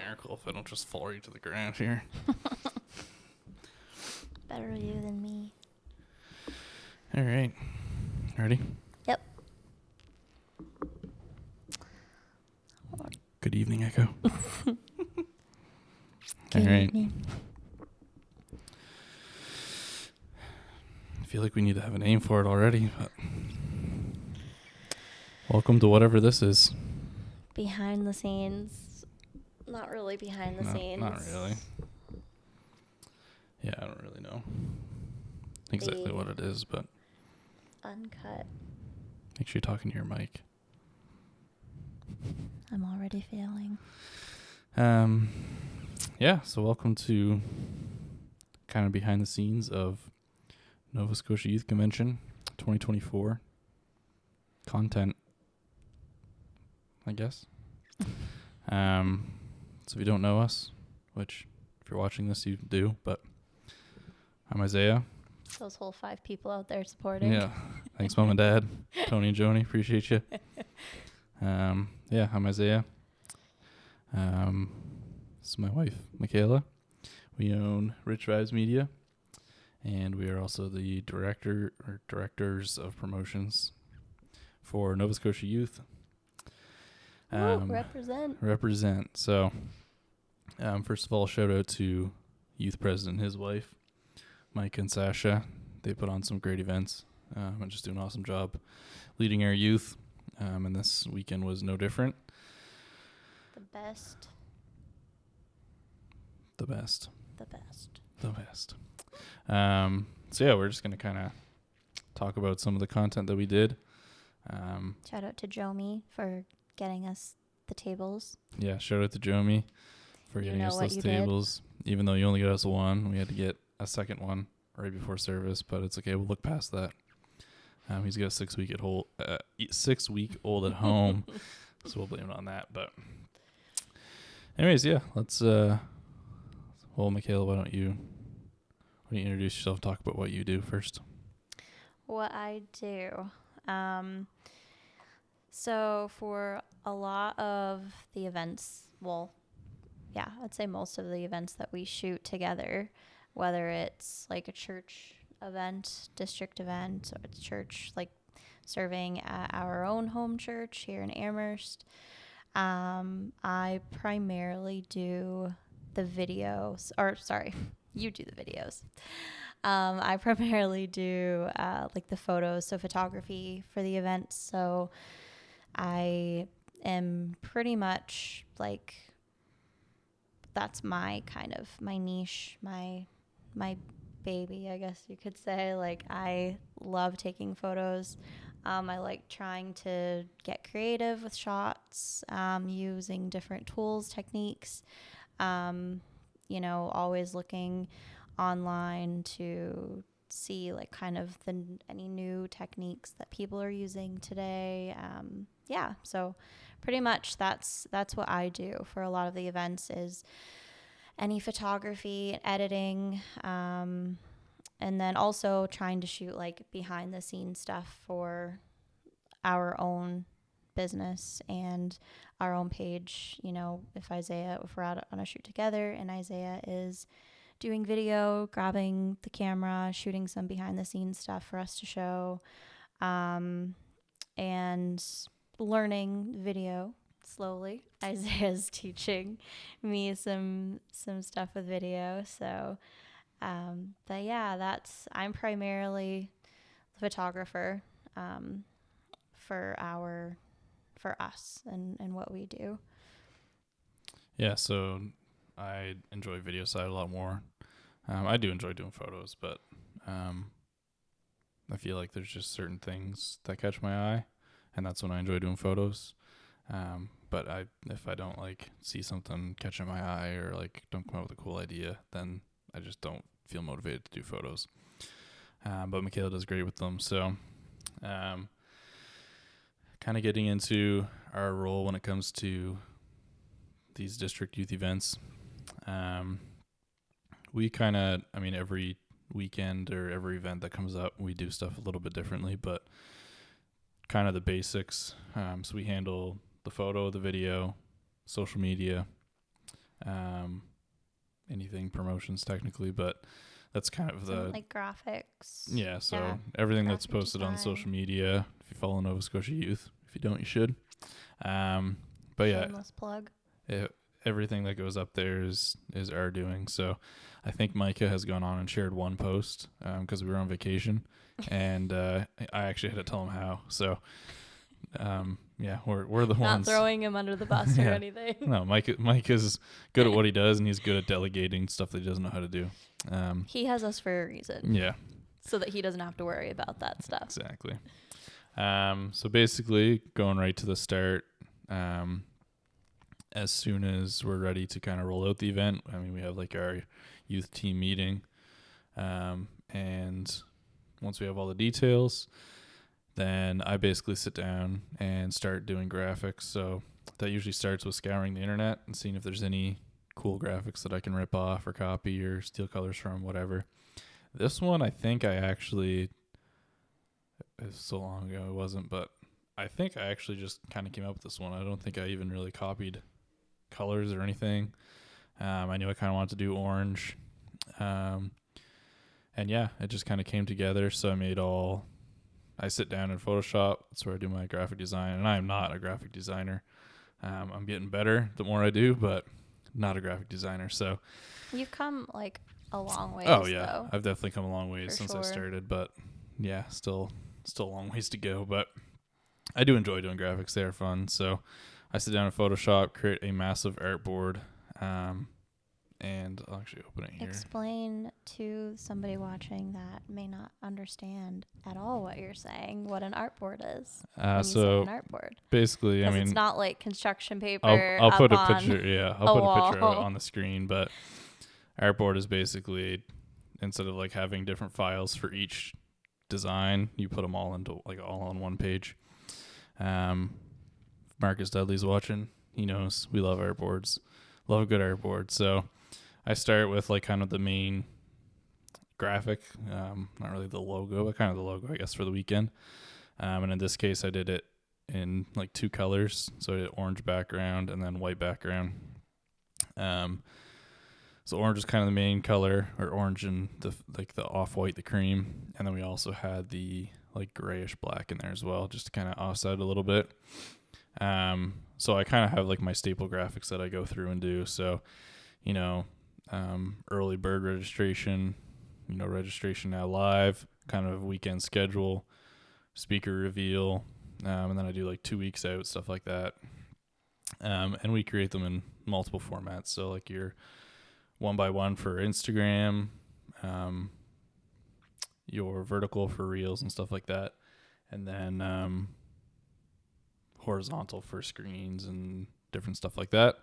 miracle if I don't just fall right to the ground here. Better you than me. All right. Ready? Yep. Good evening, Echo. Good All right. evening. I feel like we need to have a name for it already, but welcome to whatever this is. Behind the scenes. Not really behind the scenes. Not really. Yeah, I don't really know exactly what it is, but Uncut. make sure you're talking to your mic. I'm already failing. Yeah, so welcome to kind of behind the scenes of Nova Scotia Youth Convention 2024 content, I guess. So if you don't know us, which if you're watching this, you do, but I'm Isaiah. Those whole 5 people out there supporting. Yeah. Thanks, Mom and Dad. Tony and Joni, appreciate you. Yeah, I'm Isaiah. This is my wife, Michaela. We own Rich Vibes Media, and we are also the directors of promotions for Nova Scotia Youth. Represent. So, first of all, shout out to Youth President and his wife, Mike and Sasha. They put on some great events and just do an awesome job leading our youth. And this weekend was no different. The best. So yeah, we're just going to kind of talk about some of the content that we did. Shout out to Jomi for getting us the tables. Yeah, shout out to Jomi for getting us those tables. Even though you only got us one, we had to get a second one right before service, but it's okay. We'll look past that. He's got a 6-week-old at home, so we'll blame it on that. But anyways, yeah, let's. Well, Michaela, why don't you introduce yourself? Talk about what you do first. What I do. So for a lot of the events, I'd say most of the events that we shoot together, whether it's like a church event, district event, or it's church, like serving at our own home church here in Amherst, I primarily do the videos, you do the videos. I primarily do like the photos, so photography for the events. So I am pretty much like, that's my kind of my niche, my baby, I guess you could say. Like, I love taking photos. I like trying to get creative with shots, using different tools, techniques, always looking online to see like kind of any new techniques that people are using today. So pretty much that's what I do for a lot of the events, is any photography, editing, and then also trying to shoot like behind the scenes stuff for our own business and our own page. If we're out on a shoot together and Isaiah is doing video, grabbing the camera, shooting some behind the scenes stuff for us to show, and learning video slowly. Isaiah's teaching me some stuff with video. So, but yeah, I'm primarily the photographer, for us and what we do. Yeah, so I enjoy video side a lot more. I do enjoy doing photos, but I feel like there's just certain things that catch my eye, and that's when I enjoy doing photos. But if I don't like see something catching my eye or like don't come up with a cool idea, then I just don't feel motivated to do photos. But Michaela does great with them. So kind of getting into our role when it comes to these district youth events. We kind of, every weekend or every event that comes up, we do stuff a little bit differently, but kind of the basics. So we handle the photo, the video, social media, anything promotions technically, but that's kind of Some, the like graphics. yeah. So Yeah, everything that's graphic posted on design. social media. If you follow Nova Scotia Youth, if you don't, you should. But yeah, Shameless plug. everything that goes up there is our doing. So I think Micah has gone on and shared one post because we were on vacation, and I actually had to tell him how. So yeah, we're the Not ones throwing him under the bus or Yeah. anything. No, Mike is good at what he does, and he's good at delegating stuff that he doesn't know how to do. He has us for a reason, Yeah, so that he doesn't have to worry about that stuff. exactly. So basically, going right to the start. As soon as we're ready to kind of roll out the event, I mean, we have like our youth team meeting, and once we have all the details, then I basically sit down and start doing graphics. So that usually starts with scouring the internet and seeing if there's any cool graphics that I can rip off or copy or steal colors from, whatever. This one, I think I actually, it's so long ago it wasn't, but I think I actually just kind of came up with this one. I don't think I even really copied colors or anything. I knew I kind of wanted to do orange. And yeah, it just kind of came together. So I sit down in Photoshop. That's where I do my graphic design. And I am not a graphic designer. I'm getting better the more I do, but not a graphic designer. So You've come like a long ways. oh yeah, though. I've definitely come a long ways For since I sure. started, but yeah, still a long ways to go, but I do enjoy doing graphics. They're fun. So I sit down in Photoshop, create a massive artboard, and I'll actually open it here. Explain to somebody watching that may not understand at all what you're saying, what an artboard is. When you So say an artboard. basically, I mean, it's not like construction paper. I'll put a on picture. Yeah, a I'll put a picture of it wall. on the screen. But artboard is basically, instead of like having different files for each design, you put them all into like all on one page. Marcus Dudley's watching. He knows we love artboards. Love a good artboard. So I start with like kind of the main graphic, not really the logo, but kind of the logo, I guess, for the weekend. And in this case, I did it in like two colors. So I did orange background and then white background. So orange is kind of the main color, or orange and the off-white, the cream. And then we also had the like grayish black in there as well, just to kind of offset a little bit. So I kind of have like my staple graphics that I go through and do. So, early bird registration, registration now live, kind of weekend schedule, speaker reveal, and then I do like 2 weeks out, stuff like that. And we create them in multiple formats. So like your 1x1 for Instagram, your vertical for reels and stuff like that. And then horizontal for screens and different stuff like that.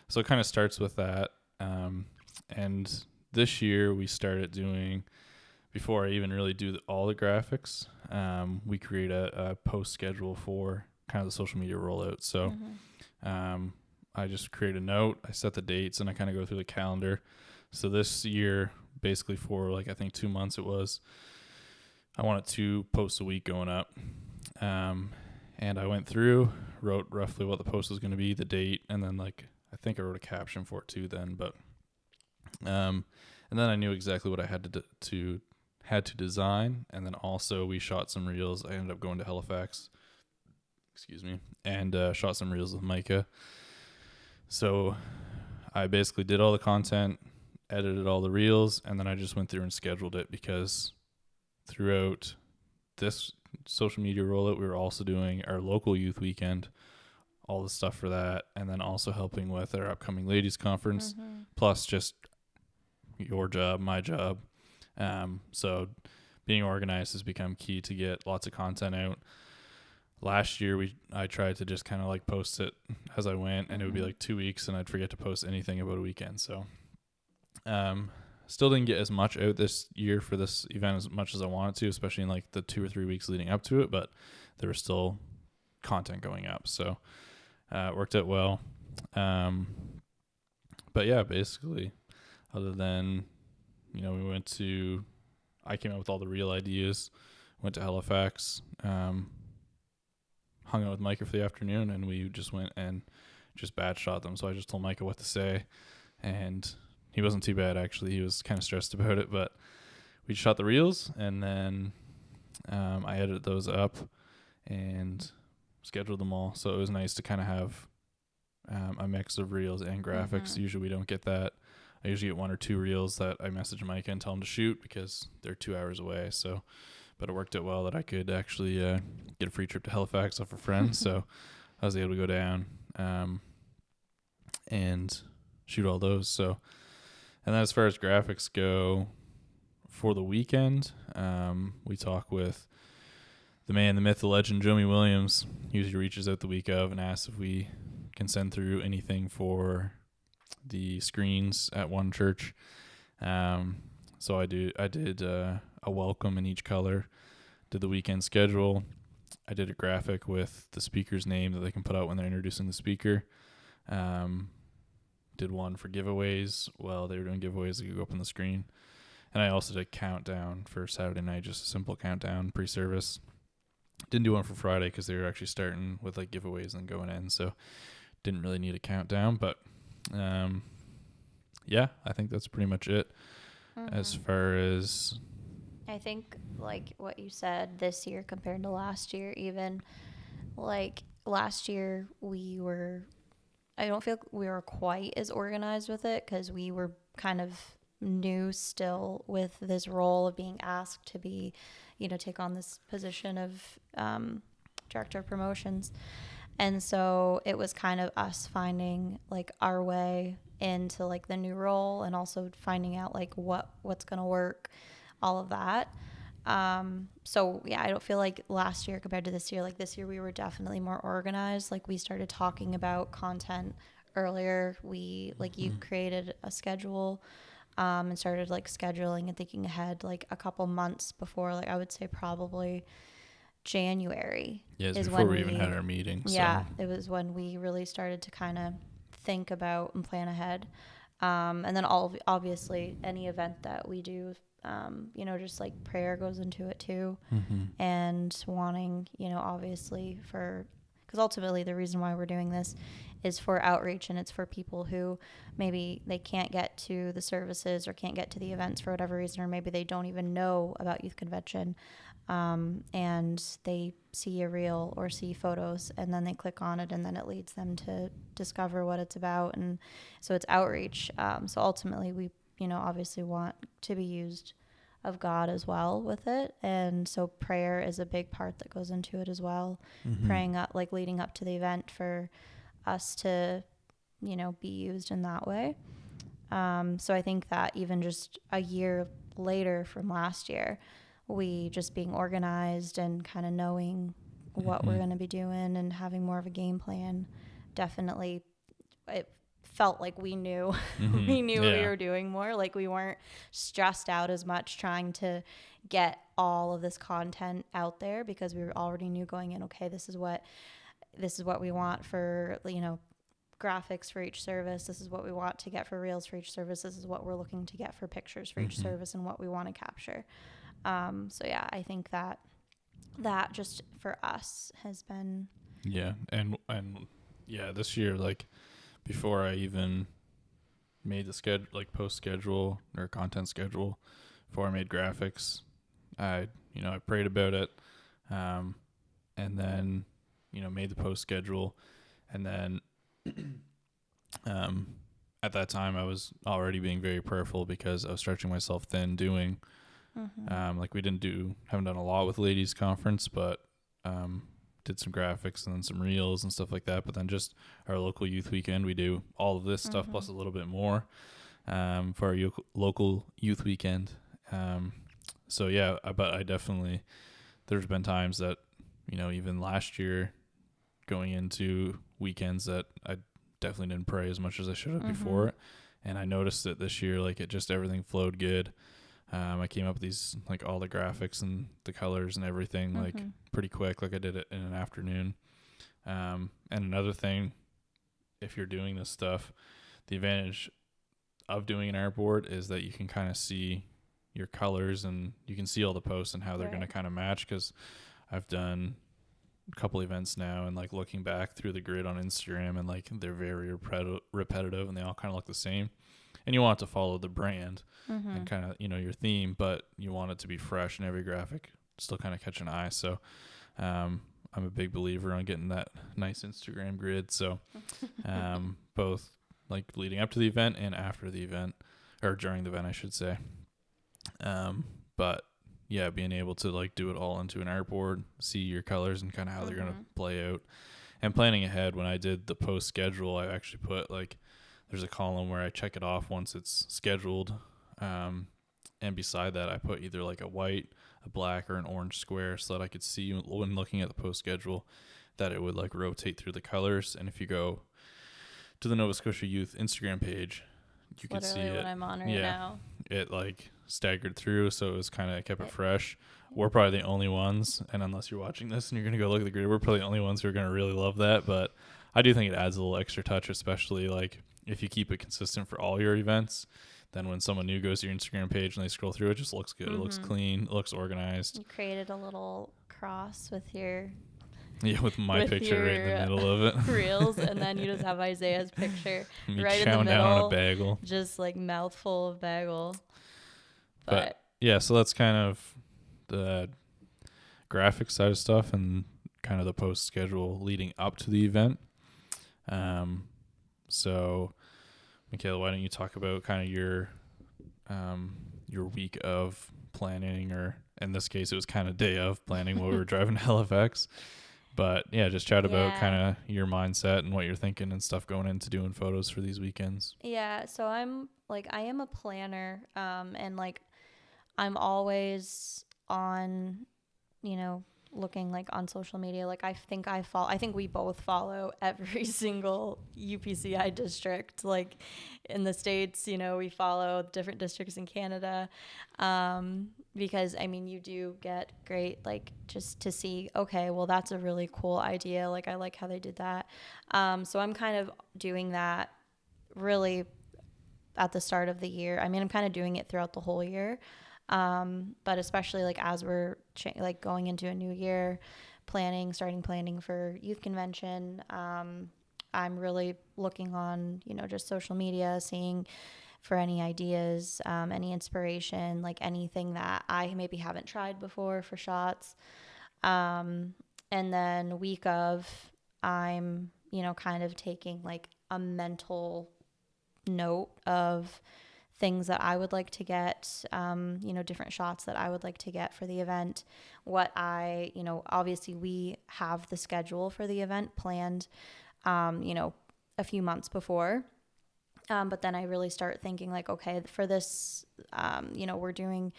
So it kind of starts with that. And this year we started doing, before I even really do all the graphics, we create a post schedule for kind of the social media rollout. So I just create a note, I set the dates, and I kind of go through the calendar. So this year, basically for like I think 2 months it was, I wanted 2 posts a week going up. And I went through, wrote roughly what the post was going to be, the date, and then like I think I wrote a caption for it too then. But and then I knew exactly what I had to design, and then also we shot some reels. I ended up going to Halifax, and shot some reels with Micah. So I basically did all the content, edited all the reels, and then I just went through and scheduled it, because throughout this social media rollout, we were also doing our local youth weekend, all the stuff for that, and then also helping with our upcoming ladies conference, plus just your job, my job. So being organized has become key to get lots of content out. Last year I tried to just kind of like post it as I went, and it would be like 2 weeks and I'd forget to post anything about a weekend. So still didn't get as much out this year for this event as much as I wanted to, especially in like the 2 or 3 weeks leading up to it, but there was still content going up. So it worked out well. But yeah, basically, other than, I came up with all the real ideas, went to Halifax, hung out with Micah for the afternoon, and we just went and just batch shot them. So I just told Micah what to say. and he wasn't too bad actually. He was kind of stressed about it, but we shot the reels, and then I edited those up and scheduled them all. So it was nice to kind of have a mix of reels and graphics. Mm-hmm. Usually we don't get that. I usually get 1 or 2 reels that I message Mike and tell him to shoot because they're 2 hours away. So, but it worked out well that I could actually get a free trip to Halifax off a friend. So I was able to go down and shoot all those. So, and then as far as graphics go for the weekend, we talk with the man, the myth, the legend, Joey Williams. He usually reaches out the week of and asks if we can send through anything for the screens at one church. So I did a welcome in each color, did the weekend schedule. I did a graphic with the speaker's name that they can put out when they're introducing the speaker. Did one for giveaways. Well, they were doing giveaways that could go up on the screen. And I also did a countdown for Saturday night, just a simple countdown pre-service. Didn't do one for Friday because they were actually starting with like giveaways and going in, so didn't really need a countdown. But yeah, I think that's pretty much it. As far as I think like what you said, this year compared to last year, even like last year I don't feel we were quite as organized with it because we were kind of new still with this role of being asked to be, take on this position of director of promotions. And so it was kind of us finding like our way into like the new role and also finding out like what's going to work, all of that. So yeah, I don't feel like last year compared to this year, like this year we were definitely more organized. Like we started talking about content earlier. We like you created a schedule and started like scheduling and thinking ahead like a couple months before, like I would say probably January. Yeah, is before when we even had our meeting. Yeah, it was when we really started to kind of think about and plan ahead. And then obviously any event that we do, just like prayer goes into it too. And wanting, obviously because ultimately the reason why we're doing this is for outreach, and it's for people who maybe they can't get to the services or can't get to the events for whatever reason, or maybe they don't even know about youth convention. And they see a reel or see photos and then they click on it and then it leads them to discover what it's about. And so it's outreach. So ultimately we, obviously want to be used of God as well with it. And so prayer is a big part that goes into it as well. Praying up, like leading up to the event for us to, be used in that way. So I think that even just a year later from last year, we just being organized and kind of knowing what we're going to be doing and having more of a game plan, definitely it felt like we knew we knew what we were doing more. Like we weren't stressed out as much trying to get all of this content out there because we already knew going in, okay, this is what we want for, graphics for each service. This is what we want to get for reels for each service. This is what we're looking to get for pictures for each service and what we want to capture. So yeah, I think that just for us has been. Yeah. And yeah, this year, like before I even made the schedule, like post schedule or content schedule, before I made graphics, I prayed about it. And then, made the post schedule, and then, at that time I was already being very prayerful because I was stretching myself thin doing, like we haven't done a lot with ladies conference, but, did some graphics and then some reels and stuff like that. But then just our local youth weekend, we do all of this stuff plus a little bit more, for our local youth weekend. So yeah, but I definitely, there's been times that, even last year going into weekends that I definitely didn't pray as much as I should have before it. And I noticed that this year, like everything flowed good. I came up with these, like all the graphics and the colors and everything, like pretty quick. Like I did it in an afternoon. And another thing, if you're doing this stuff, the advantage of doing an artboard is that you can kind of see your colors and you can see all the posts and how they're going to kind of match. Cause I've done a couple events now, and like looking back through the grid on Instagram, and like they're very repetitive, and they all kind of look the same. And you want it to follow the brand and kind of, your theme, but you want it to be fresh and every graphic still kind of catch an eye. So I'm a big believer on getting that nice Instagram grid. So both like leading up to the event and after the event, or during the event, I should say. But yeah, being able to like do it all into an artboard, see your colors and kind of how they're going to play out, and planning ahead. When I did the post schedule, I actually put like, there's a column where I check it off once it's scheduled. And beside that, I put either like a white, a black, or an orange square so that I could see when looking at the post schedule that it would like rotate through the colors. And if you go to the Nova Scotia Youth Instagram page, you can see it. What I'm on right now. It like staggered through, so it was kind of kept it fresh. We're probably the only ones, and unless you're watching this and you're gonna go look at the grid, we're probably the only ones who are gonna really love that. But I do think it adds a little extra touch, especially like if you keep it consistent for all your events. Then when someone new goes to your Instagram page and they scroll through, it just looks good. It looks clean. It looks organized. You created a little cross with your with my picture right in the middle of it. Reels, and then you just have Isaiah's picture Me right in the chowing middle, down on a bagel. just like mouthful of bagel. But yeah, so that's kind of the graphic side of stuff and kind of the post schedule leading up to the event. So Michaela, why don't you talk about kind of your week of planning, or in this case, it was kind of day of planning while we were driving to Halifax. But yeah, just chat about kind of your mindset and what you're thinking and stuff going into doing photos for these weekends. Yeah, so I am a planner, and like I'm always on, looking like on social media. Like I think we both follow every single UPCI district, like in the States. We follow different districts in Canada, because you do get great, like, just to see, okay, well, that's a really cool idea, like I like how they did that. So I'm kind of doing that really at the start of the year. I'm kind of doing it throughout the whole year. But especially like as we're going into a new year, starting planning for youth convention, I'm really looking on, just social media, seeing for any ideas, any inspiration, like anything that I maybe haven't tried before for shots. And then week of, I'm, kind of taking like a mental note of things that I would like to get, different shots that I would like to get for the event. Obviously we have the schedule for the event planned, a few months before. But then I really start thinking like, okay, for this, we're doing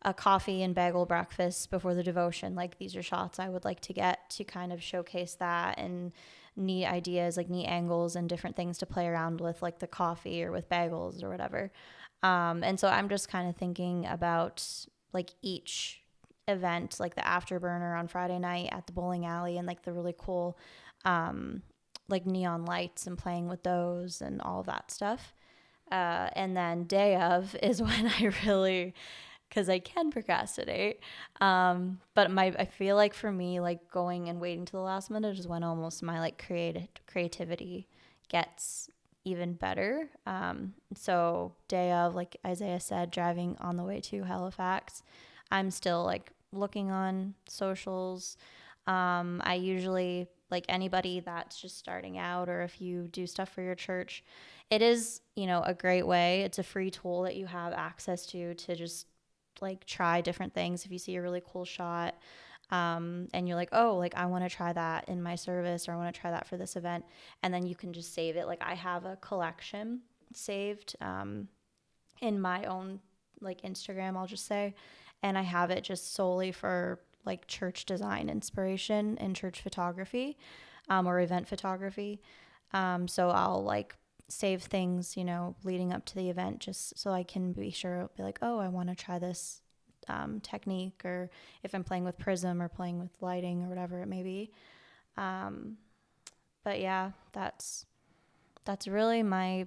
a coffee and bagel breakfast before the devotion. Like these are shots I would like to get to kind of showcase that, and neat ideas, like neat angles and different things to play around with, like the coffee or with bagels or whatever. And so I'm just kind of thinking about like each event, like the afterburner on Friday night at the bowling alley, and like the really cool, like neon lights and playing with those and all of that stuff. And then day of is when I really, because I can procrastinate. But I feel like for me, like going and waiting to the last minute is when almost my like creativity gets even better. So day of, like Isaiah said, driving on the way to Halifax, I'm still like looking on socials. I usually, like anybody that's just starting out, or if you do stuff for your church, it is, a great way. It's a free tool that you have access to just like try different things. If you see a really cool shot, and you're like, oh, like I want to try that in my service, or I want to try that for this event, and then you can just save it. Like I have a collection saved in my own like Instagram, I'll just say, and I have it just solely for like church design inspiration and church photography, or event photography. So I'll like save things, leading up to the event, just so I can be sure, be like, oh, I want to try this technique, or if I'm playing with prism or playing with lighting or whatever it may be. But yeah, that's really my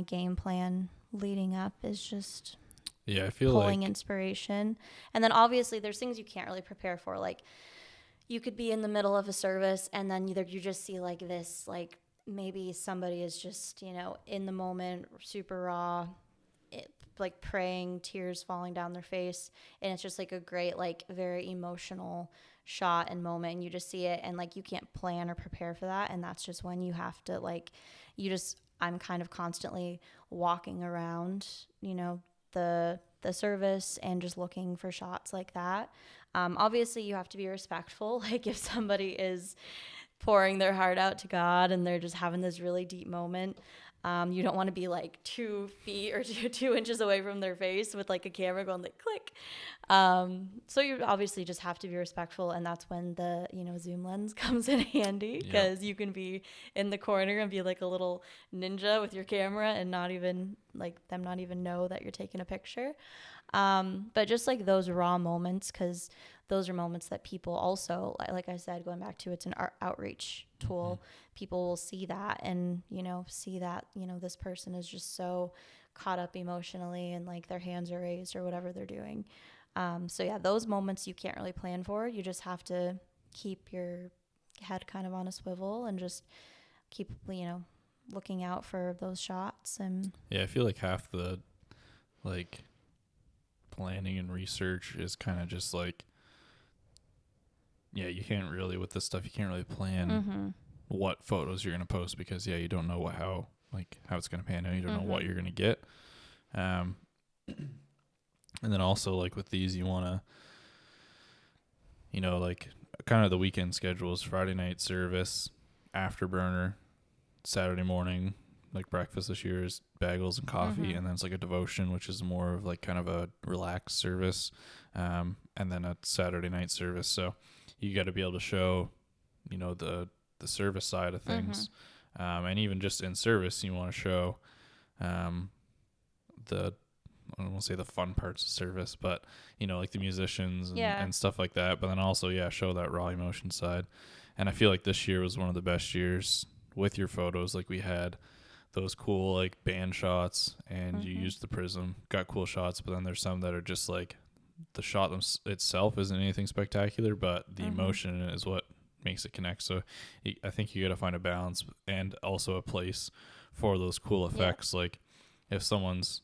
game plan leading up, is just I feel pulling like inspiration. And then obviously there's things you can't really prepare for, like you could be in the middle of a service and then you just see like this, like maybe somebody is just, in the moment, super raw, like praying, tears falling down their face. And it's just like a great, like very emotional shot and moment. And you just see it and like you can't plan or prepare for that. And that's just when you have to like, I'm kind of constantly walking around, the service and just looking for shots like that. Obviously, you have to be respectful. Like if somebody is pouring their heart out to God and they're just having this really deep moment, you don't want to be like 2 feet or 2 inches away from their face with like a camera going like click. So you obviously just have to be respectful, and that's when the zoom lens comes in handy, because you can be in the corner and be like a little ninja with your camera and not even know that you're taking a picture. But just like those raw moments, because those are moments that people also, like I said, going back to, it's an outreach tool. People will see that and, see that, this person is just so caught up emotionally and like their hands are raised or whatever they're doing. So yeah, those moments you can't really plan for. You just have to keep your head kind of on a swivel and just keep, looking out for those shots. And yeah, I feel like half the like planning and research is kind of just like, you can't really, with this stuff, you can't really plan what photos you're going to post, because you don't know how it's going to pan out. You don't know what you're going to get. And then also like with these, you want to, like kind of the weekend schedules: Friday night service, afterburner, Saturday morning, like breakfast this year is bagels and coffee, and then it's like a devotion, which is more of like kind of a relaxed service, and then a Saturday night service. So you got to be able to show, the service side of things, and even just in service, you want to show the, I don't want to say the fun parts of service, but like the musicians and stuff like that. But then also, show that raw emotion side. And I feel like this year was one of the best years with your photos. Like we had those cool like band shots, and you used the prism, got cool shots. But then there's some that are just like the shot itself isn't anything spectacular, but the emotion in it is what makes it connect. So I think you got to find a balance and also a place for those cool effects. Like if someone's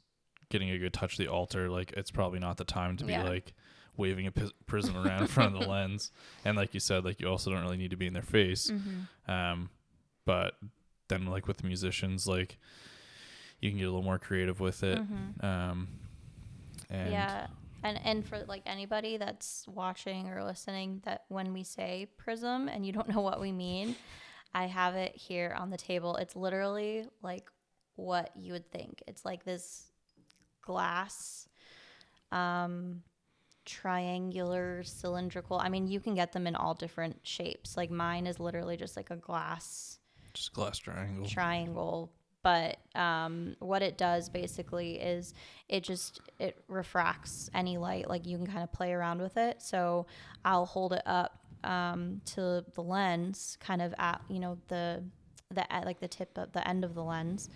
getting a good touch of the altar, like it's probably not the time to be like waving a prism around in front of the lens. And like you said, like you also don't really need to be in their face. But then like with musicians, like you can get a little more creative with it. And for like anybody that's watching or listening, that when we say prism and you don't know what we mean, I have it here on the table. It's literally like what you would think. It's like this glass, triangular, cylindrical. I mean, you can get them in all different shapes. Like mine is literally just like a glass triangle. But what it does basically is it refracts any light. Like you can kind of play around with it. So I'll hold it up to the lens, kind of at the like the tip of the end of the lens,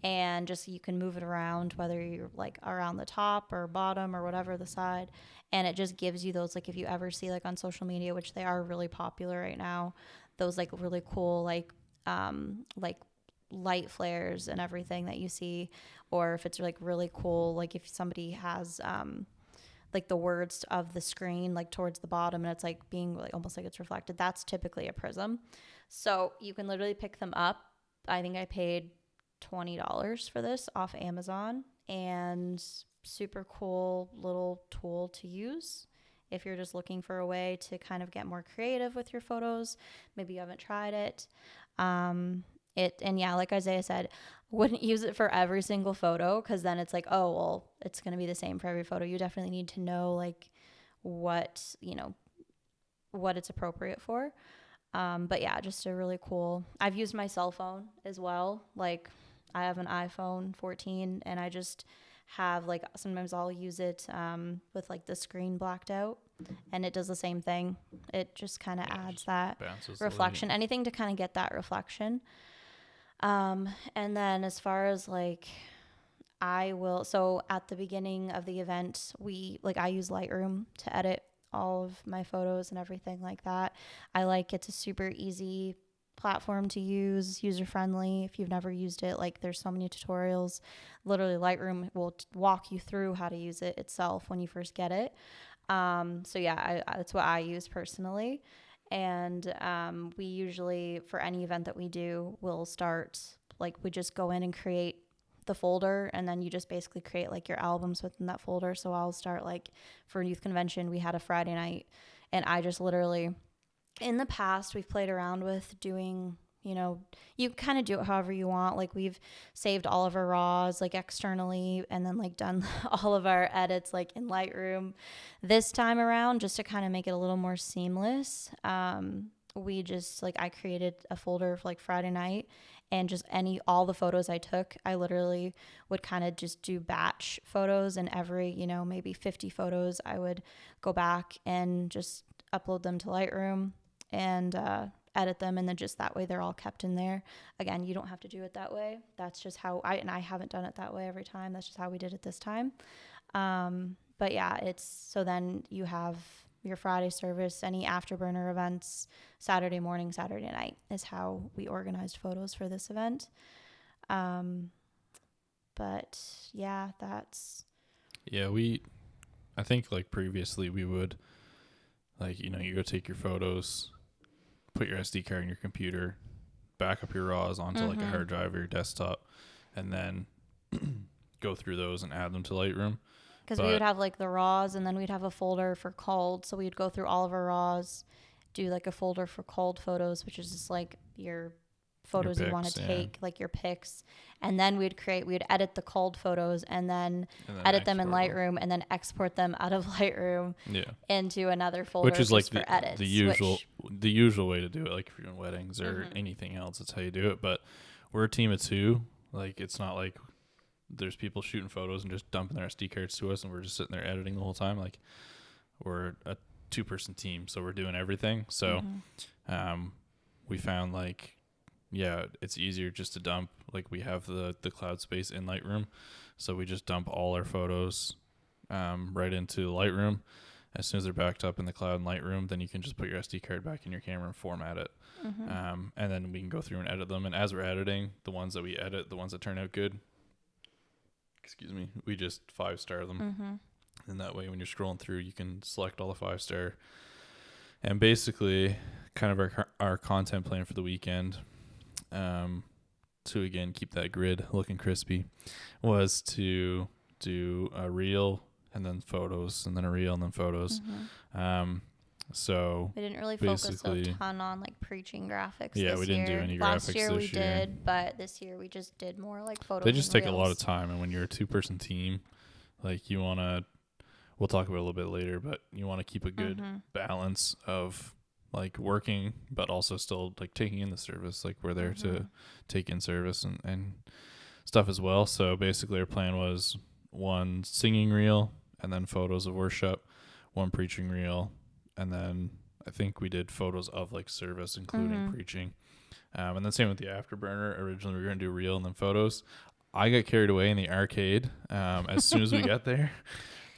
and just you can move it around, whether you're like around the top or bottom or whatever the side, and it just gives you those, like if you ever see like on social media, which they are really popular right now, those like really cool like light flares and everything that you see, or if it's like really cool, like if somebody has like the words of the screen like towards the bottom and it's like being like almost like it's reflected, that's typically a prism. So you can literally pick them up. I think I paid $20 for this off Amazon, and super cool little tool to use if you're just looking for a way to kind of get more creative with your photos. Maybe you haven't tried it. Like Isaiah said, wouldn't use it for every single photo, because then it's like, oh well, it's going to be the same for every photo. You definitely need to know like what it's appropriate for. But yeah, just a really cool. I've used my cell phone as well. Like I have an iPhone 14, and I just have like, sometimes I'll use it with like the screen blacked out, and it does the same thing. It just kind of adds that reflection, anything to kind of get that reflection. And then as far as like, so at the beginning of the event, I use Lightroom to edit all of my photos and everything like that. I like it's a super easy platform to use, user friendly. If you've never used it, like there's so many tutorials. Literally Lightroom will walk you through how to use it itself when you first get it. So yeah, that's what I use personally. And we usually, for any event that we do, we'll start, like we just go in and create the folder, and then you just basically create like your albums within that folder. So I'll start, like for youth convention, we had a Friday night, and I just literally, in the past, we've played around with doing, you kind of do it however you want. Like we've saved all of our raws like externally, and then like done all of our edits like in Lightroom. This time around, just to kind of make it a little more seamless, we just like, I created a folder for like Friday night, and just all the photos I took, I literally would kind of just do batch photos, and every, maybe 50 photos, I would go back and just upload them to Lightroom and edit them, and then just that way they're all kept in there. Again, you don't have to do it that way. That's just how I haven't done it that way every time. That's just how we did it this time. But yeah, so then you have your Friday service, any afterburner events, Saturday morning, Saturday night is how we organized photos for this event. But yeah, I think like previously we would, like, you go take your photos, put your SD card in your computer, back up your RAWs onto like a hard drive or your desktop, and then go through those and add them to Lightroom. Because we would have like the RAWs, and then we'd have a folder for culled. So we'd go through all of our RAWs, do like a folder for culled photos, which is just like your photos you want to take, like your pics. And then we'd edit the culled photos, and then edit them in Lightroom, and then export them out of Lightroom into another folder, which is like for edits, the usual way to do it. Like if you're doing weddings or anything else, that's how you do it. But we're a team of two. Like it's not like there's people shooting photos and just dumping their SD cards to us, and we're just sitting there editing the whole time. Like we're a 2-person team, so we're doing everything. So we found like, it's easier just to dump. Like we have the cloud space in Lightroom, so we just dump all our photos right into Lightroom. As soon as they're backed up in the cloud in Lightroom, then you can just put your SD card back in your camera and format it. And then we can go through and edit them. And as we're editing, the ones that we edit, the ones that turn out good, we just 5-star them. And that way when you're scrolling through, you can select all the 5-star. And basically kind of our content plan for the weekend, to again keep that grid looking crispy, was to do a reel and then photos, and then a reel and then photos. So we didn't really focus a ton on like preaching graphics. Yeah, we didn't do any graphics last year. This year we did, but this year we just did more like photos. They just take reels. a lot of time, and when you're a 2-person team, like we'll talk about it a little bit later, but you want to keep a good balance of like working, but also still like taking in the service. Like we're there to take in service and stuff as well. So basically our plan was 1 singing reel, and then photos of worship, 1 preaching reel, and then I think we did photos of like service, including preaching. And then same with the afterburner. Originally we were going to do reel and then photos. I got carried away in the arcade as soon as we got there.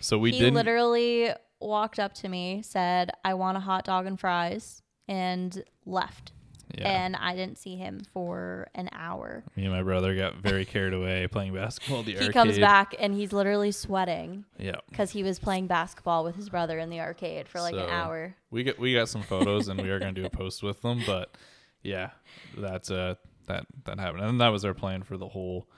So he literally walked up to me, said, "I want a hot dog and fries," and left. Yeah. And I didn't see him for an hour. Me and my brother got very carried away playing basketball at the arcade. He comes back and he's literally sweating. Yeah. Because he was playing basketball with his brother in the arcade for like an hour. We got some photos and we are going to do a post with them, but yeah, that happened. And that was our plan for the whole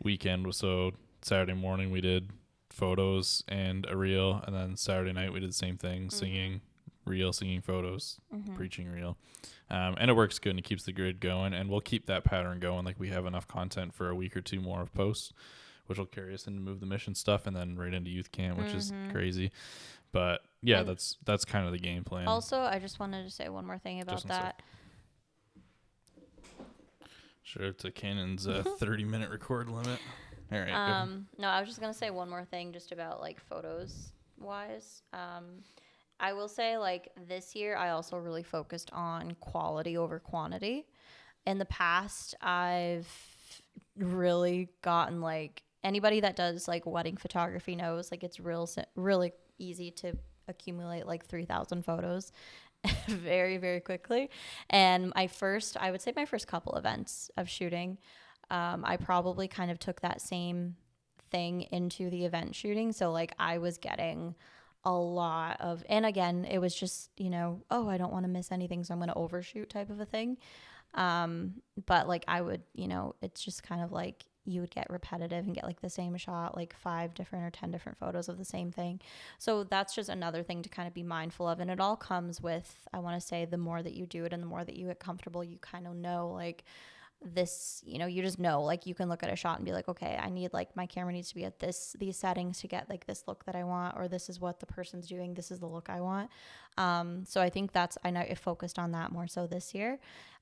weekend. So Saturday morning we did photos and a reel, and then Saturday night we did the same thing, singing reel, singing photos, preaching reel. And it works good, and it keeps the grid going, and we'll keep that pattern going. Like we have enough content for a week or 2 more of posts, which will carry us into Move the Mission stuff, and then right into youth camp, which is crazy. But yeah, and that's kind of the game plan. Also, I just wanted to say one more thing about that. Sure, to Canon's 30-minute record limit. All right. No, I was just gonna say one more thing, just about like photos wise. I will say, like, this year I also really focused on quality over quantity. In the past, I've really gotten, like, anybody that does like wedding photography knows, like, it's really easy to accumulate like 3,000 photos very, very quickly. And I would say my first couple events of shooting, I probably kind of took that same thing into the event shooting. So like I was getting a lot of, and again, it was just, oh, I don't want to miss anything, so I'm going to overshoot type of a thing. But like I would, it's just kind of like you would get repetitive and get like the same shot, like 5 different or 10 different photos of the same thing. So that's just another thing to kind of be mindful of. And it all comes with, I want to say, the more that you do it and the more that you get comfortable, you kind of know like this, you just know, like you can look at a shot and be like, okay, I need like my camera needs to be at these settings to get like this look that I want, or this is what the person's doing, this is the look I want. So I think I know it focused on that more so this year.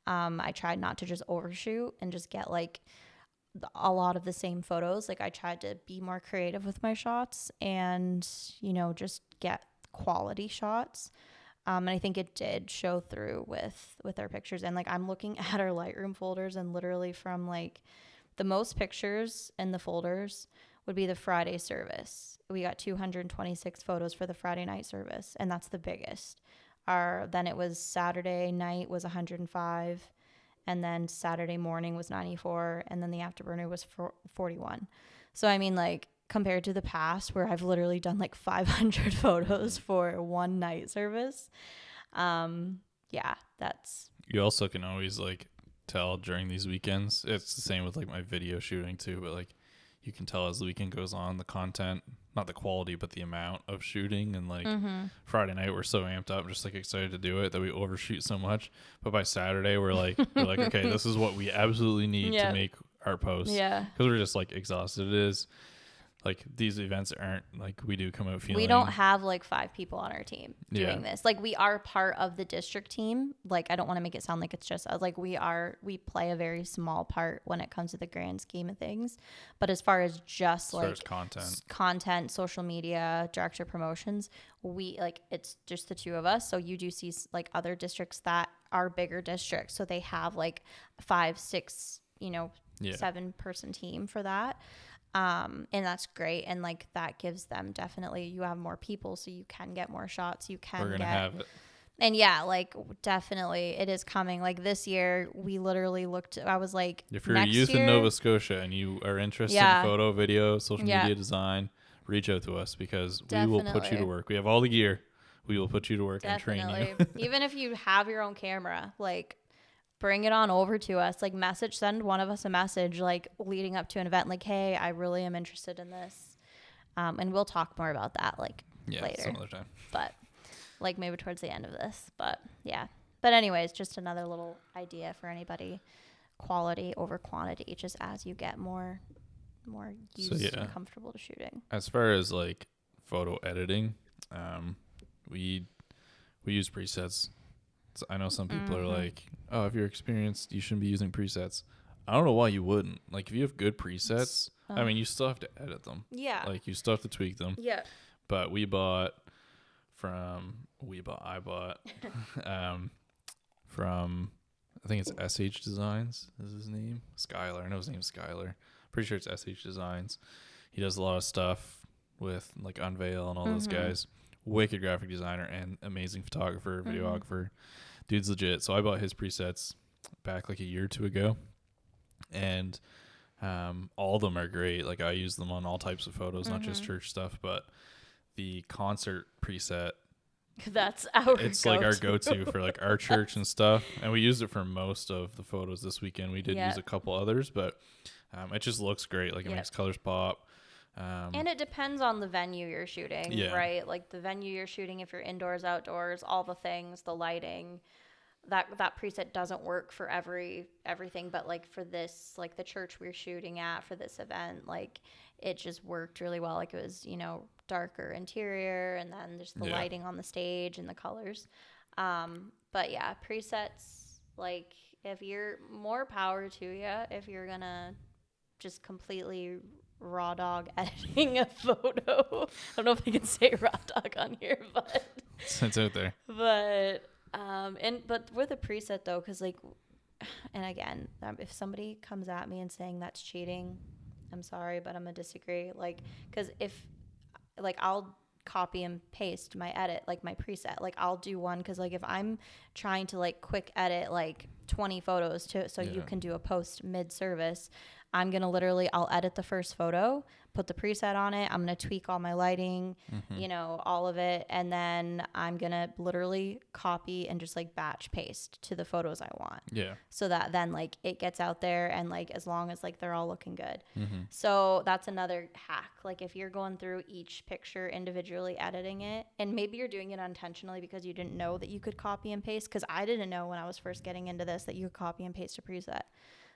I tried not to just overshoot and just get like a lot of the same photos. Like I tried to be more creative with my shots and, just get quality shots. And I think it did show through with our pictures. And like I'm looking at our Lightroom folders, and literally from like the most pictures in the folders would be the Friday service. We got 226 photos for the Friday night service, and that's the biggest. Then it was Saturday night was 105, and then Saturday morning was 94, and then the afterburner was 41. So I mean, like compared to the past where I've literally done like 500 photos for one night service, yeah, that's. You also can always like tell during these weekends. It's the same with like my video shooting too, but like you can tell as the weekend goes on, the content, not the quality, but the amount of shooting. And like Friday night, we're so amped up, just like excited to do it that we overshoot so much. But by Saturday, we're like, okay, this is what we absolutely need to make our post. Yeah. Because we're just like exhausted. It is like these events aren't like we do come out feeling. We don't have like 5 people on our team doing this. Like we are part of the district team. Like I don't want to make it sound like it's just us. Like we play a very small part when it comes to the grand scheme of things. But as far as just like content, social media, director promotions, we like it's just the 2 of us. So you do see like other districts that are bigger districts. So they have like 5, 6, 7-person team for that. And that's great. And like that gives them definitely, you have more people, so you can get more shots. We're gonna have it. And yeah, like definitely it is coming. Like this year we literally I was like, if you're a youth in Nova Scotia and you are interested in photo, video, social media design, reach out to us because we will put you to work. We have all the gear. We will put you to work and train you. Even if you have your own camera, like bring it on over to us. Like send one of us a message like leading up to an event, like, hey, I really am interested in this. And we'll talk more about that like later. Some other time. But like maybe towards the end of this. But yeah. But anyways, just another little idea for anybody. Quality over quantity, just as you get more used and comfortable to shooting. As far as like photo editing, we use presets. So I know some people are like, oh, if you're experienced, you shouldn't be using presets. I don't know why you wouldn't. Like, if you have good presets, I mean, you still have to edit them. Yeah. Like, you still have to tweak them. Yeah. But I bought from, I think it's SH Designs is his name. Skylar. I know his name's Skylar. Pretty sure it's SH Designs. He does a lot of stuff with, like, Unveil and all those guys. Wicked graphic designer and amazing photographer, videographer. Dude's legit. So I bought his presets back like a year or 2 ago, and all of them are great. Like I use them on all types of photos, not just church stuff. But the concert preset, it's like our go-to for like our church and stuff, and we used it for most of the photos this weekend. We did use a couple others, but it just looks great. Like it makes colors pop. And it depends on the venue you're shooting, right? Like the venue you're shooting, if you're indoors, outdoors, all the things, the lighting, that preset doesn't work for everything. But like for this, like the church we're shooting at for this event, like it just worked really well. Like it was, darker interior, and then just the lighting on the stage and the colors. But yeah, presets, like if you're more power to you, if you're gonna just completely raw dog editing a photo. I don't know if I can say raw dog on here, but it's out there. But but with a preset though, because like, and again, if somebody comes at me and saying that's cheating, I'm sorry, but I'm gonna disagree. Like, because if like I'll copy and paste my edit, like my preset. Like I'll do one because like if I'm trying to like quick edit like 20 photos to so you can do a post mid-service, I'm going to literally, I'll edit the first photo, put the preset on it. I'm going to tweak all my lighting, you know, all of it. And then I'm going to literally copy and just like batch paste to the photos I want. Yeah. So that then like it gets out there and like as long as like they're all looking good. So that's another hack. Like if you're going through each picture individually editing it, and maybe you're doing it unintentionally because you didn't know that you could copy and paste, because I didn't know when I was first getting into this that you could copy and paste a preset.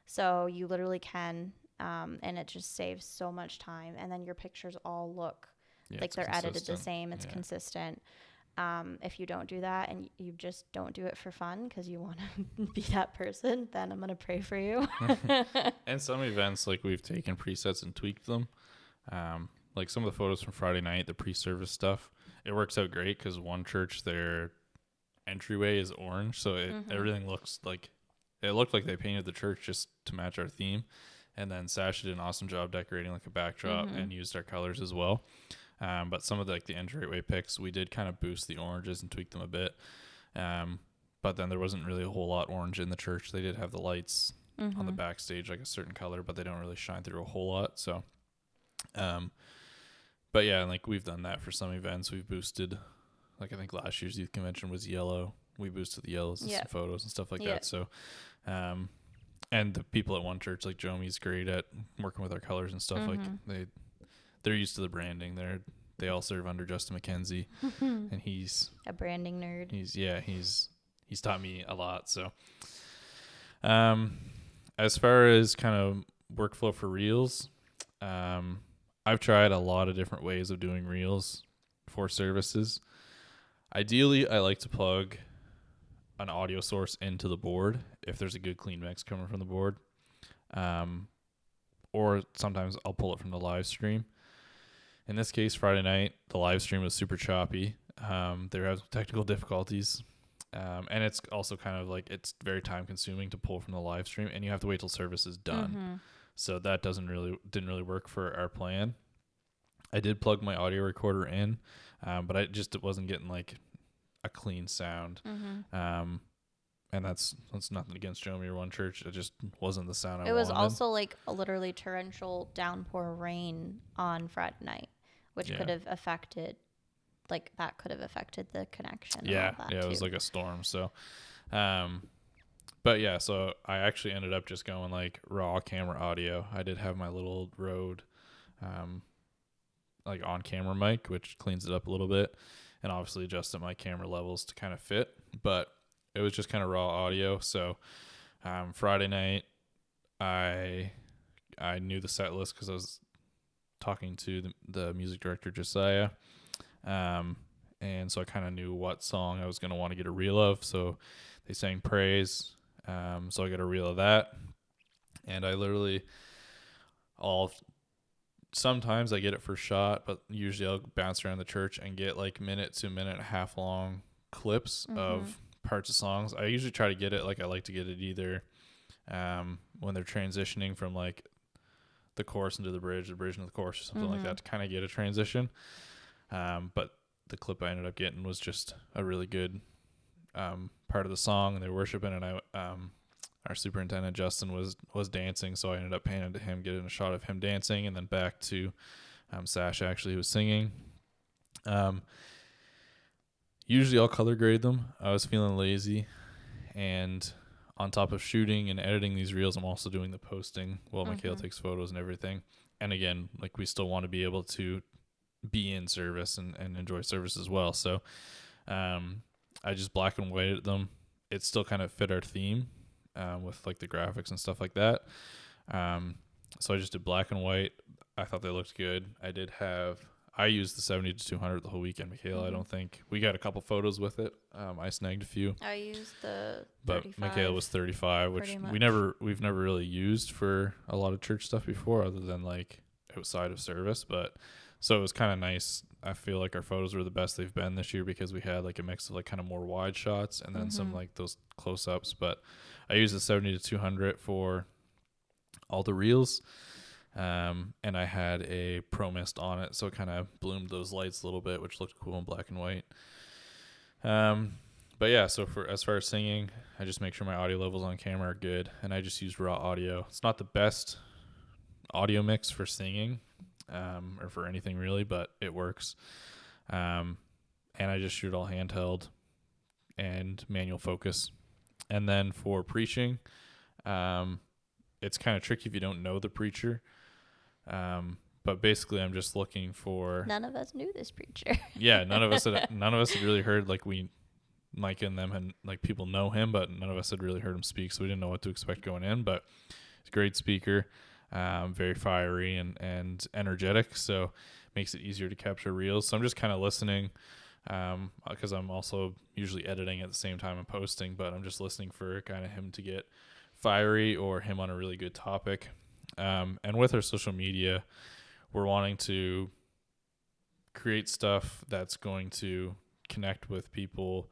So you literally can, and it just saves so much time. And then your pictures all look like they're edited the same. It's consistent. If you don't do that and you just don't do it for fun because you want to be that person, then I'm going to pray for you. And some events, like we've taken presets and tweaked them. Like some of the photos from Friday night, the pre-service stuff, it works out great because one church, their entryway is orange. So everything looks like, it looked like they painted the church just to match our theme. And then Sasha did an awesome job decorating like a backdrop and used our colors as well. But some of the entryway pics, we did kind of boost the oranges and tweak them a bit. But then there wasn't really a whole lot orange in the church. They did have the lights on the backstage, like a certain color, but they don't really shine through a whole lot. So, but yeah, like we've done that for some events. We've boosted, like I think last year's youth convention was yellow. We boosted the yellows and some photos and stuff like that. So, and the people at one church, like Jomi's great at working with our colors and stuff. Like they're used to the branding. They all serve under Justin McKenzie, and he's a branding nerd. He's taught me a lot. So, as far as kind of workflow for reels, I've tried a lot of different ways of doing reels for services. Ideally, I like to plug an audio source into the board if there's a good clean mix coming from the board. Or sometimes I'll pull it from the live stream. In this case, Friday night, the live stream was super choppy. There was technical difficulties. And it's also kind of like, it's very time consuming to pull from the live stream and you have to wait till service is done. So that didn't really work for our plan. I did plug my audio recorder in, but it wasn't getting like a clean sound. And that's nothing against Jomi or One Church. It just wasn't the sound I wanted. It was also like a literally torrential downpour rain on Friday night, which could have affected the connection. It was like a storm. So, but yeah, so I actually ended up just going like raw camera audio. I did have my little Rode, like on camera mic, which cleans it up a little bit, and obviously adjusted my camera levels to kind of fit, but it was just kind of raw audio. So, Friday night, I knew the set list because I was talking to the music director, Josiah. And so I kind of knew what song I was going to want to get a reel of. So they sang Praise. So I got a reel of that. And I literally sometimes I get it for shot, but usually I'll bounce around the church and get like minute to minute and a half long clips of parts of songs. I usually try to get it, like I like to get it either when they're transitioning from like the chorus into the bridge into the chorus or something like that, to kind of get a transition. But the clip I ended up getting was just a really good part of the song, and they're worshiping, and our superintendent Justin was dancing, so I ended up panning to him, getting a shot of him dancing, and then back to Sasha actually, who was singing. Usually I'll color grade them. I was feeling lazy, and on top of shooting and editing these reels, I'm also doing the posting while Michaela takes photos and everything. And again, like we still want to be able to be in service and enjoy service as well. So I just black and whited them. It still kind of fit our theme with like the graphics and stuff like that. So I just did black and white. I thought they looked good. I used the 70 to 200 the whole weekend, Michaela. I don't think we got a couple photos with it. I snagged a few. I used the 35. But Michaela was 35, which we've never really used for a lot of church stuff before, other than like outside of service. But so it was kind of nice. I feel like our photos were the best they've been this year because we had like a mix of like kind of more wide shots and then some like those close-ups. But I used the 70 to 200 for all the reels. And I had a Pro Mist on it, so it kind of bloomed those lights a little bit, which looked cool in black and white. But yeah, so for as far as singing, I just make sure my audio levels on camera are good, and I just use raw audio. It's not the best audio mix for singing, or for anything really, but it works. And I just shoot all handheld and manual focus. And then for preaching, it's kind of tricky if you don't know the preacher. But basically, I'm just looking for. None of us knew this preacher. Yeah, none of us had really heard, like, Mike and them, and like people know him, but none of us had really heard him speak, so we didn't know what to expect going in. But he's a great speaker, very fiery and energetic, so makes it easier to capture reels. So I'm just kind of listening, because I'm also usually editing at the same time I'm posting, but I'm just listening for kind of him to get fiery or him on a really good topic. And with our social media, we're wanting to create stuff that's going to connect with people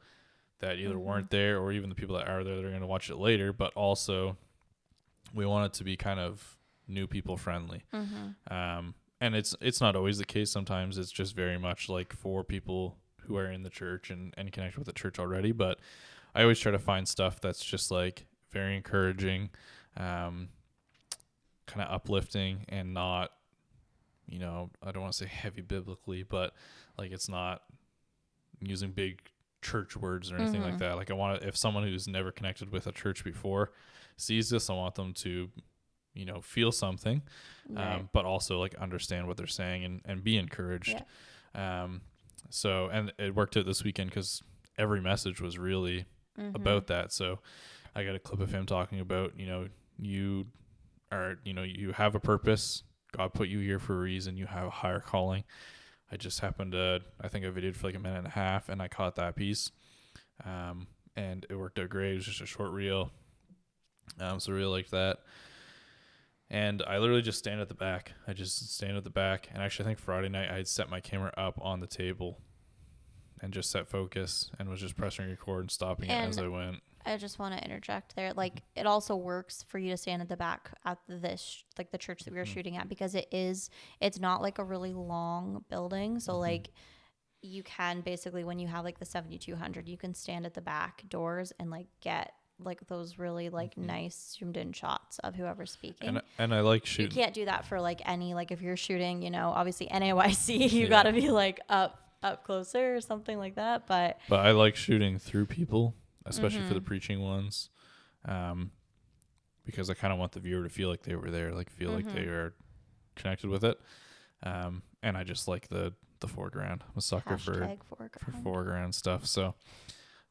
that either weren't there, or even the people that are there that are going to watch it later. But also, we want it to be kind of new people friendly. And it's not always the case. Sometimes it's just very much like for people who are in the church and connect with the church already. But I always try to find stuff that's just like very encouraging, kind of uplifting, and not, I don't want to say heavy biblically, but like it's not using big church words or anything like that. Like I want to, if someone who's never connected with a church before sees this, I want them to, feel something, Right. but also like understand what they're saying and be encouraged. Yeah. So, and it worked out this weekend because every message was really about that. So I got a clip of him talking about, you are, you have a purpose. God put you here for a reason. You have a higher calling. I just happened to, I think I videoed for like a minute and a half, and I caught that piece. And it worked out great. It was just a short reel. So I really liked that. And I literally just stand at the back. And actually, I think Friday night I had set my camera up on the table and just set focus and was just pressing record and stopping it as I went. I just want to interject there. Like, it also works for you to stand at the back at this, like the church that we were shooting at, because it's not like a really long building. So like you can basically, when you have like the 7200, you can stand at the back doors and like get like those really like nice zoomed in shots of whoever's speaking. And I like shooting. You can't do that for like any, like if you're shooting, obviously NAYC, you got to be like up closer or something like that. But I like shooting through people, especially for the preaching ones, because I kind of want the viewer to feel like they were there, like feel like they are connected with it. And I just like the foreground. I'm a sucker for foreground stuff. So,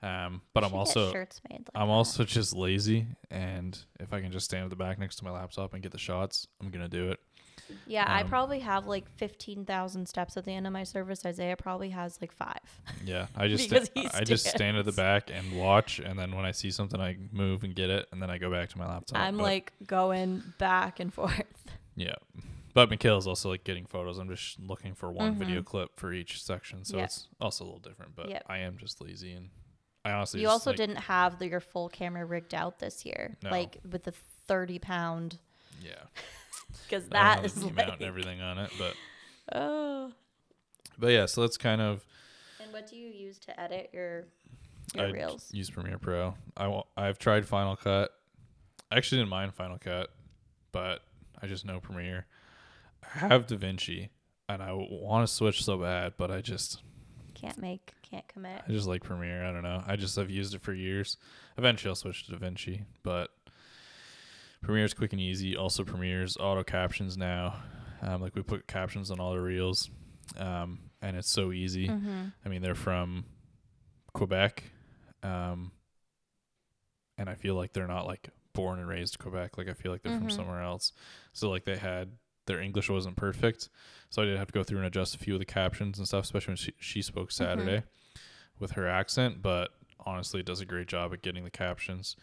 but I'm also shirts made like also just lazy, and if I can just stand at the back next to my laptop and get the shots, I'm gonna do it. Yeah, I probably have like 15,000 steps at the end of my service. Isaiah probably has like 5. Yeah, I just stand at the back and watch, and then when I see something, I move and get it, and then I go back to my laptop. I'm like going back and forth. Yeah, but Mikhail's also like getting photos. I'm just looking for one video clip for each section, so it's also a little different. But I am just lazy, and I honestly you also didn't have your full camera rigged out this year, like with the 30-pound. Yeah. Because that is like mount and everything on it, but yeah, so that's kind of. And what do you use to edit your reels? I use Premiere Pro. I've tried Final Cut. I actually didn't mind Final Cut, but I just know Premiere. I have DaVinci, and I want to switch so bad, but I just can't commit. I just like Premiere. I don't know. I've used it for years. Eventually, I'll switch to DaVinci, but. Premiere's quick and easy. Also, Premiere's auto captions now. Like we put captions on all the reels, and it's so easy. I mean, they're from Quebec, and I feel like they're not like born and raised Quebec. Like I feel like they're from somewhere else. So like their English wasn't perfect, so I did have to go through and adjust a few of the captions and stuff, especially when she spoke Saturday with her accent. But honestly, it does a great job at getting the captions.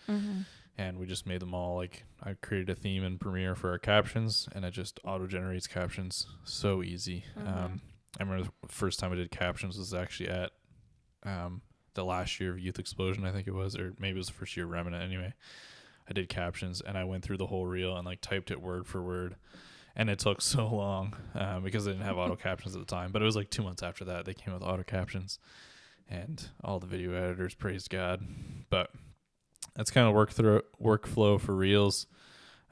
And we just made them all like I created a theme in Premiere for our captions, and it just auto generates captions so easy. I remember the first time I did captions was actually at the last year of Youth Explosion, I think it was, or maybe it was the first year of Remnant. Anyway, I did captions, and I went through the whole reel and like typed it word for word, And it took so long because they didn't have auto captions at the time. But it was like 2 months after that they came with auto captions, and all the video editors praised God. But that's kind of workflow for Reels.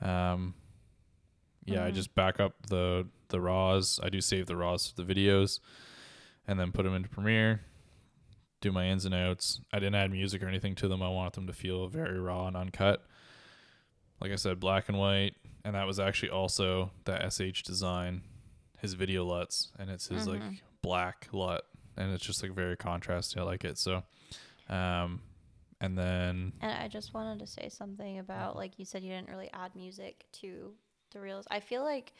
I just back up the raws. I do save the raws for the videos, and then put them into Premiere. Do my ins and outs. I didn't add music or anything to them. I want them to feel very raw and uncut. Like I said, black and white. And that was actually also that SH design, his video LUTs, and it's his like black LUT, and it's just like very contrasty. I like it. So, and I just wanted to say something about, like you said, you didn't really add music to the Reels. I feel like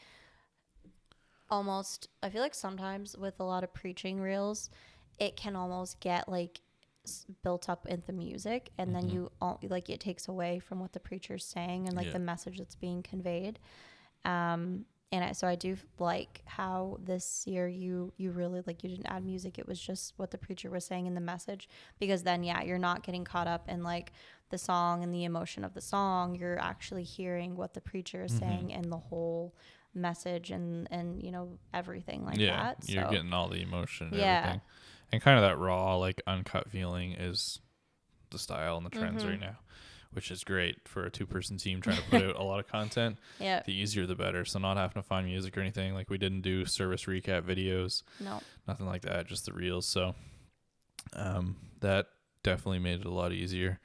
sometimes with a lot of preaching Reels, it can almost get like built up in the music, and then you like it takes away from what the preacher's saying and like the message that's being conveyed. So I do like how this year you really, like, you didn't add music. It was just what the preacher was saying in the message, because then you're not getting caught up in like the song and the emotion of the song. You're actually hearing what the preacher is saying and the whole message and everything like that. So you're getting all the emotion and yeah. everything. And kind of that raw, like, uncut feeling is the style and the trends right now, which is great for a 2-person team trying to put out a lot of content. Yeah. The easier, the better. So not having to find music or anything. Like, we didn't do service recap videos. No. Nothing like that, just the Reels. So that definitely made it a lot easier.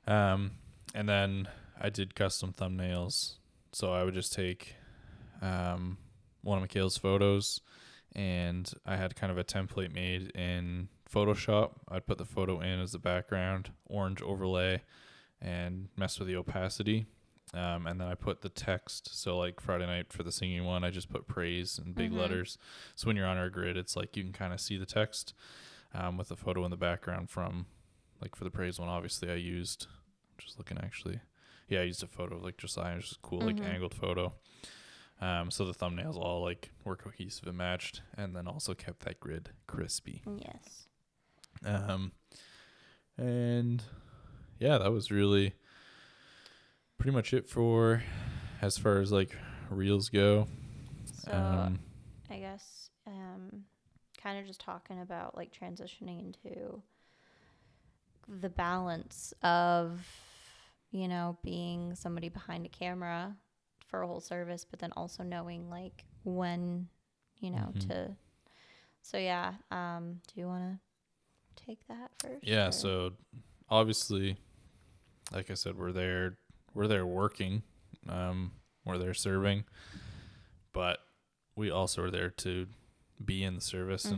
And then I did custom thumbnails. So I would just take one of Mikhail's photos, and I had kind of a template made in Photoshop. I'd put the photo in as the background, orange overlay, and mess with the opacity. And then I put the text. So like Friday night for the singing one, I just put praise in big letters. So when you're on our grid, it's like you can kind of see the text with the photo in the background from, like, for the praise one, obviously I used, I used a photo of like Josiah, which is a cool, like, angled photo. So the thumbnails all like were cohesive and matched, and then also kept that grid crispy. Yes. And yeah, that was really pretty much it for as far as like Reels go. So I guess kind of just talking about like transitioning into the balance of, being somebody behind a camera for a whole service, but then also knowing like when, to. So yeah, do you want to take that first? Yeah. Or? So obviously, like I said, we're there working, we're there serving, but we also are there to be in the service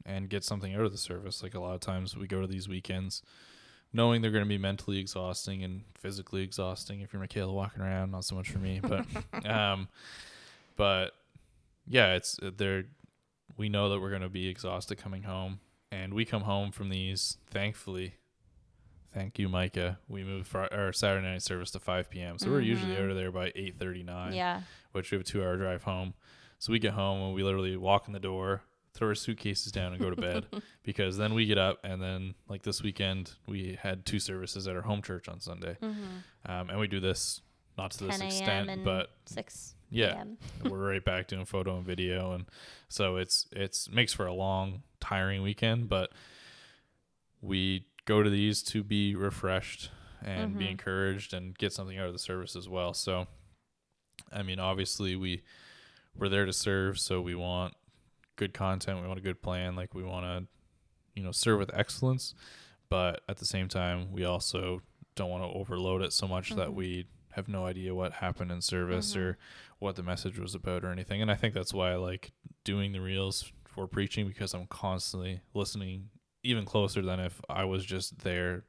and get something out of the service. Like, a lot of times we go to these weekends knowing they're going to be mentally exhausting and physically exhausting. If you're Michaela walking around, not so much for me, but yeah, it's there. We know that we're going to be exhausted coming home, and we come home from these, thankfully. Thank you, Micah. We moved our Saturday night service to 5 p.m. So we're usually out of there by 8:39. Yeah. Which we have a 2-hour drive home. So we get home and we literally walk in the door, throw our suitcases down, and go to bed. Because then we get up, and then, like, this weekend we had 2 services at our home church on Sunday. And we do this not to this extent, but 6 yeah, we're right back doing photo and video, and so it's makes for a long, tiring weekend. But we go to these to be refreshed and be encouraged and get something out of the service as well. So, I mean, obviously we're there to serve, so we want good content, we want a good plan, like, we want to, serve with excellence, but at the same time, we also don't want to overload it so much that we have no idea what happened in service or what the message was about or anything. And I think that's why I like doing the Reels for preaching, because I'm constantly listening, even closer than if I was just there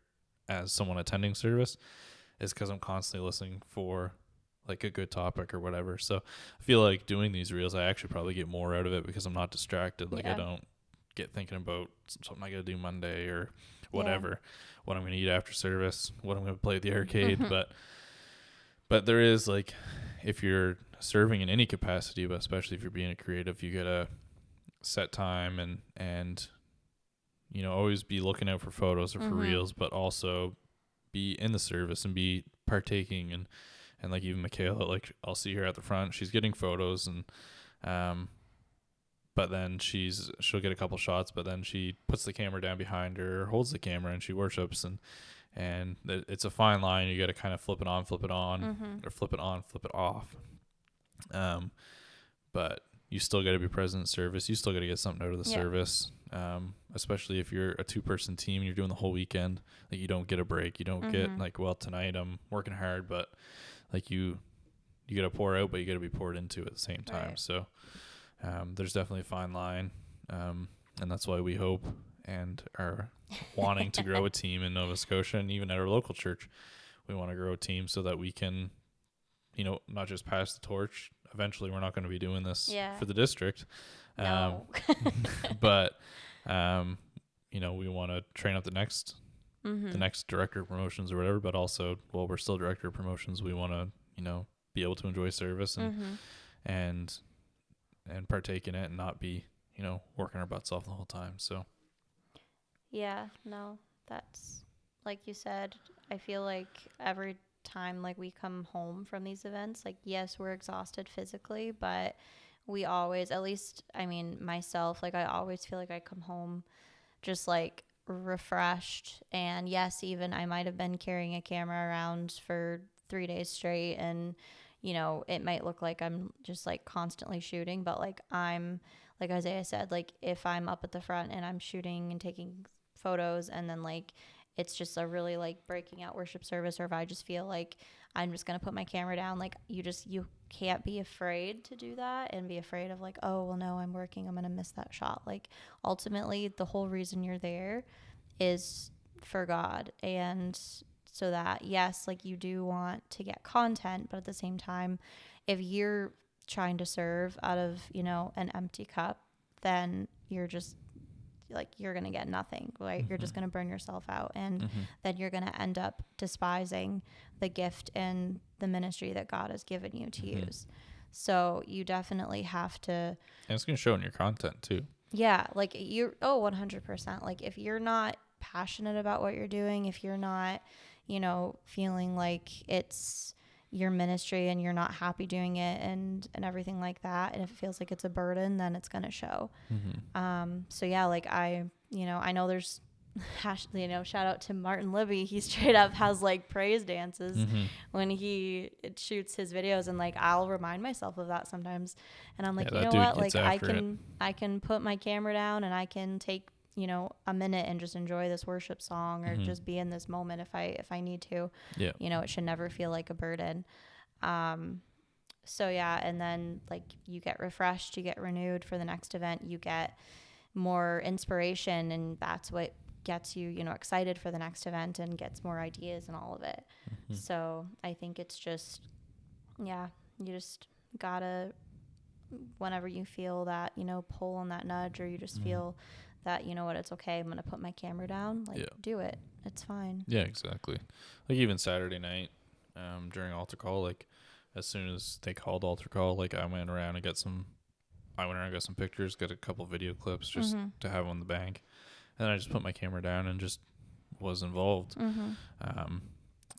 as someone attending service, is because I'm constantly listening for like a good topic or whatever. So I feel like doing these Reels, I actually probably get more out of it because I'm not distracted. Like, I don't get thinking about something I got to do Monday or whatever, what I'm going to eat after service, what I'm going to play at the arcade. But there is, like, if you're serving in any capacity, but especially if you're being a creative, you get a set time and always be looking out for photos or for Reels, but also be in the service and be partaking And like even Michaela, like I'll see her at the front, she's getting photos, and but then she'll get a couple shots, but then she puts the camera down behind her, holds the camera, and she worships. And it's a fine line. You got to kind of flip it on, or flip it on, flip it off. But you still got to be present in service. You still got to get something out of the service. Especially if you're a 2-person team and you're doing the whole weekend. Like, you don't get a break. You don't get like, well, tonight I'm working hard, but like you got to pour out, but you got to be poured into at the same time. Right. So there's definitely a fine line. And that's why we hope and are wanting to grow a team in Nova Scotia, and even at our local church, we want to grow a team so that we can, not just pass the torch. Eventually, we're not going to be doing this for the district. No. But, we want to train up the next director of promotions or whatever, but also while we're still director of promotions, we want to, be able to enjoy service and partake in it and not be, working our butts off the whole time. So. Yeah, no, that's like you said, I feel like every time like we come home from these events, like, yes, we're exhausted physically, but we always, at least, I mean, myself, like, I always feel like I come home just like refreshed. And yes, even I might have been carrying a camera around for 3 days straight, and it might look like I'm just like constantly shooting, but like like Isaiah said, like if I'm up at the front and I'm shooting and taking photos, and then like it's just a really like breaking out worship service, or if I just feel like I'm just gonna put my camera down, like you can't be afraid to do that and be afraid of like, oh well, no, I'm working, I'm gonna miss that shot. Like, ultimately the whole reason you're there is for God, and so that, yes, like you do want to get content, but at the same time, if you're trying to serve out of an empty cup, then you're just like, you're going to get nothing, right? You're just going to burn yourself out, and then you're going to end up despising the gift and the ministry that God has given you to use. So you definitely have to, and it's going to show in your content too. Yeah, like 100%. Like, if you're not passionate about what you're doing, if you're not feeling like it's your ministry and you're not happy doing it and everything like that, and if it feels like it's a burden, then it's going to show. So yeah, like I know there's shout out to Martin Libby. He straight up has like praise dances when he shoots his videos, and like I'll remind myself of that sometimes, and I'm like, you know what, like I can put my camera down and I can take a minute and just enjoy this worship song, or just be in this moment if I need to. Yeah. It should never feel like a burden. So yeah, and then like you get refreshed, you get renewed for the next event, you get more inspiration, and that's what gets you, excited for the next event and gets more ideas and all of it. So I think it's just, you just gotta, whenever you feel that, pull on that nudge, or you just feel that, it's okay, I'm going to put my camera down, like, do it. It's fine. Yeah, exactly. Like, even Saturday night, during altar call, like, as soon as they called altar call, like, I went around and got some pictures, got a couple video clips just to have on the bank. And then I just put my camera down and just was involved.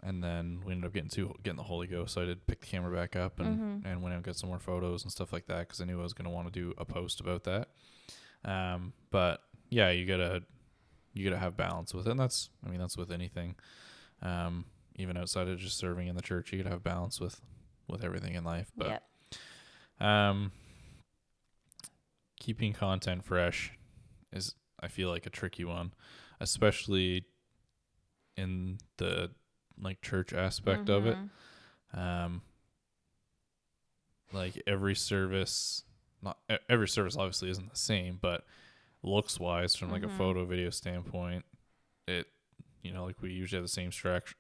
And then we ended up getting the Holy Ghost, so I did pick the camera back up and went out and got some more photos and stuff like that, because I knew I was going to want to do a post about that. But yeah, you gotta have balance with it. And that's with anything. Even outside of just serving in the church, you gotta have balance with everything in life. But keeping content fresh is, I feel like, a tricky one, especially in the like church aspect of it. Like every service obviously isn't the same, but looks wise, from like a photo video standpoint, it like we usually have the same structure,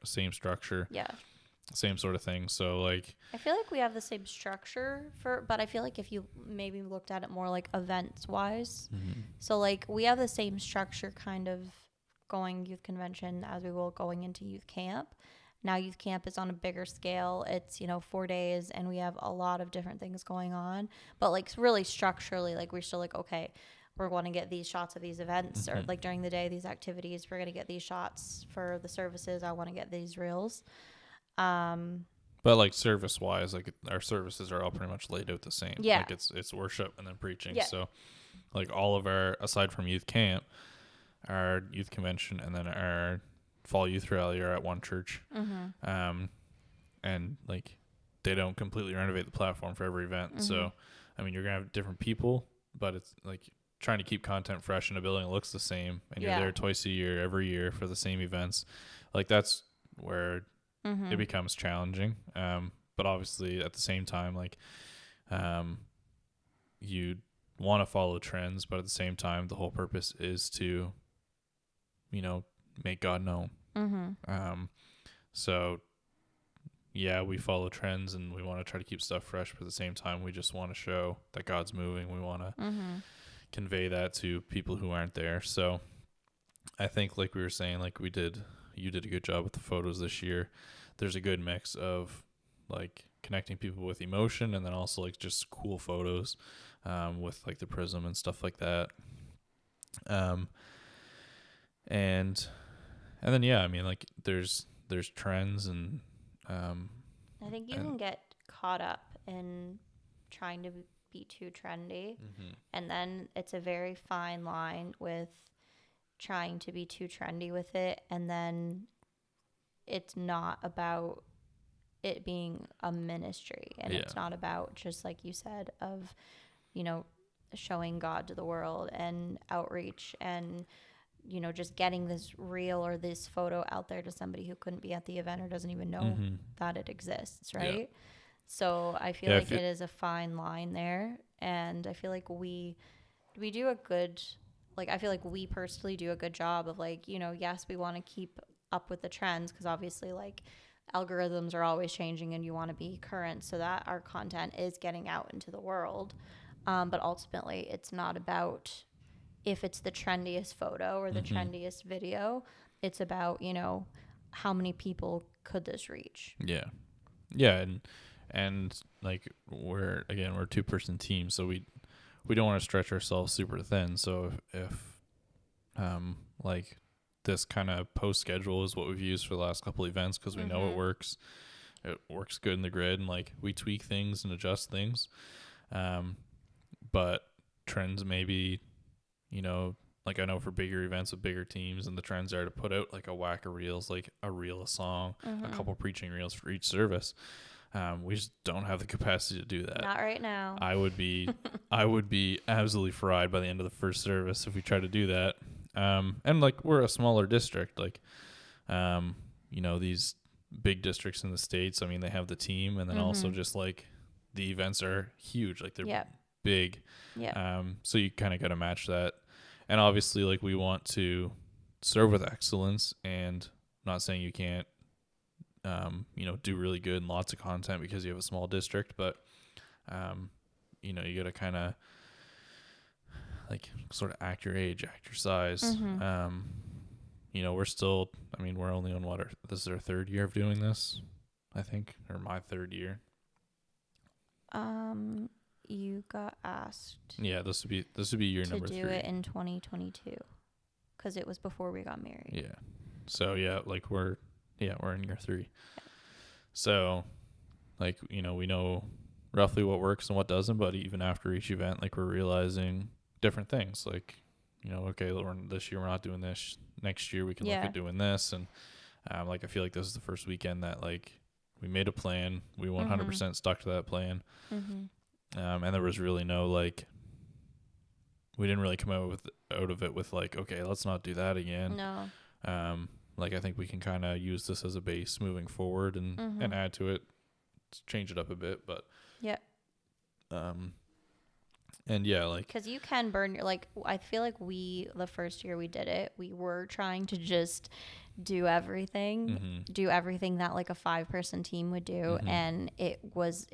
same sort of thing. So like I feel like we have the same structure but I feel like if you maybe looked at it more like events wise, so like we have the same structure kind of going youth convention as we will going into youth camp. Now youth camp is on a bigger scale. It's 4 days, and we have a lot of different things going on, but like really structurally, like we're still like, okay, we're going to get these shots of these events, or like during the day, these activities, we're going to get these shots for the services. I want to get these reels. But like service wise, like our services are all pretty much laid out the same. Yeah. Like it's worship and then preaching. Yeah. So like all of our, aside from youth camp, our youth convention and then our fall youth rally are at one church. And like they don't completely renovate the platform for every event. So I mean, you're gonna have different people, but it's like trying to keep content fresh in a building that looks the same, and you're there twice a year, every year for the same events. Like that's where it becomes challenging. But obviously at the same time, like you want to follow trends, but at the same time, the whole purpose is to, you know, make God known. So yeah, we follow trends and we want to try to keep stuff fresh, but at the same time, we just want to show that God's moving. We want to convey that to people who aren't there. So I think, like we were saying, like you did a good job with the photos this year. There's a good mix of like connecting people with emotion and then also like just cool photos with like the prism and stuff like that. And then, yeah, I mean, like there's trends and I think you can get caught up in trying to be too trendy, and then it's a very fine line with trying to be too trendy with it, and then it's not about it being a ministry, and it's not about, just like you said, of, you know, showing God to the world and outreach and, you know, just getting this reel or this photo out there to somebody who couldn't be at the event or doesn't even know that it exists, right? Yeah. So I feel like it is a fine line there, and I feel like we do a good, like, I feel like we personally do a good job of, like, you know, yes, we want to keep up with the trends because obviously, like, algorithms are always changing and you want to be current so that our content is getting out into the world. But ultimately, it's not about if it's the trendiest photo or the trendiest video. It's about, you know, how many people could this reach? Yeah. Yeah. And like we're a 2-person team, so we don't want to stretch ourselves super thin. So if like this kind of post schedule is what we've used for the last couple events because we know it works good in the grid, and like we tweak things and adjust things. But trends maybe, you know, like I know for bigger events with bigger teams, and the trends are to put out like a whack of reels, like a reel a song, a couple preaching reels for each service. We just don't have the capacity to do that. Not right now. I would be absolutely fried by the end of the first service if we try to do that. And like we're a smaller district, like, you know, these big districts in the States, I mean, they have the team, and then also just like the events are huge, like they're big. Yeah. So you kind of got to match that. And obviously, like, we want to serve with excellence, and I'm not saying you can't, you know, do really good and lots of content because you have a small district, but, you know, you got to kind of like sort of act your age, act your size. You know, we're only on this is our 3rd year of doing this, I think, or my 3rd year. You got asked. Yeah, this would be year number 3. To do it in 2022, because it was before we got married. Yeah. So yeah, like we're in year 3. Yeah. So, like, you know, we know roughly what works and what doesn't, but even after each event, like, we're realizing different things. Like, you know, okay, this year we're not doing this. Next year we can look at doing this, and like I feel like this is the first weekend that like we made a plan. We 100% stuck to that plan. And there was really no, like, we didn't really come out of it with like, okay, let's not do that again. No. Like, I think we can kind of use this as a base moving forward and add to it, change it up a bit, but and yeah, like, because you can burn your, like, I feel like the first year we did it, we were trying to just do everything that like a 5-person team would do, and it was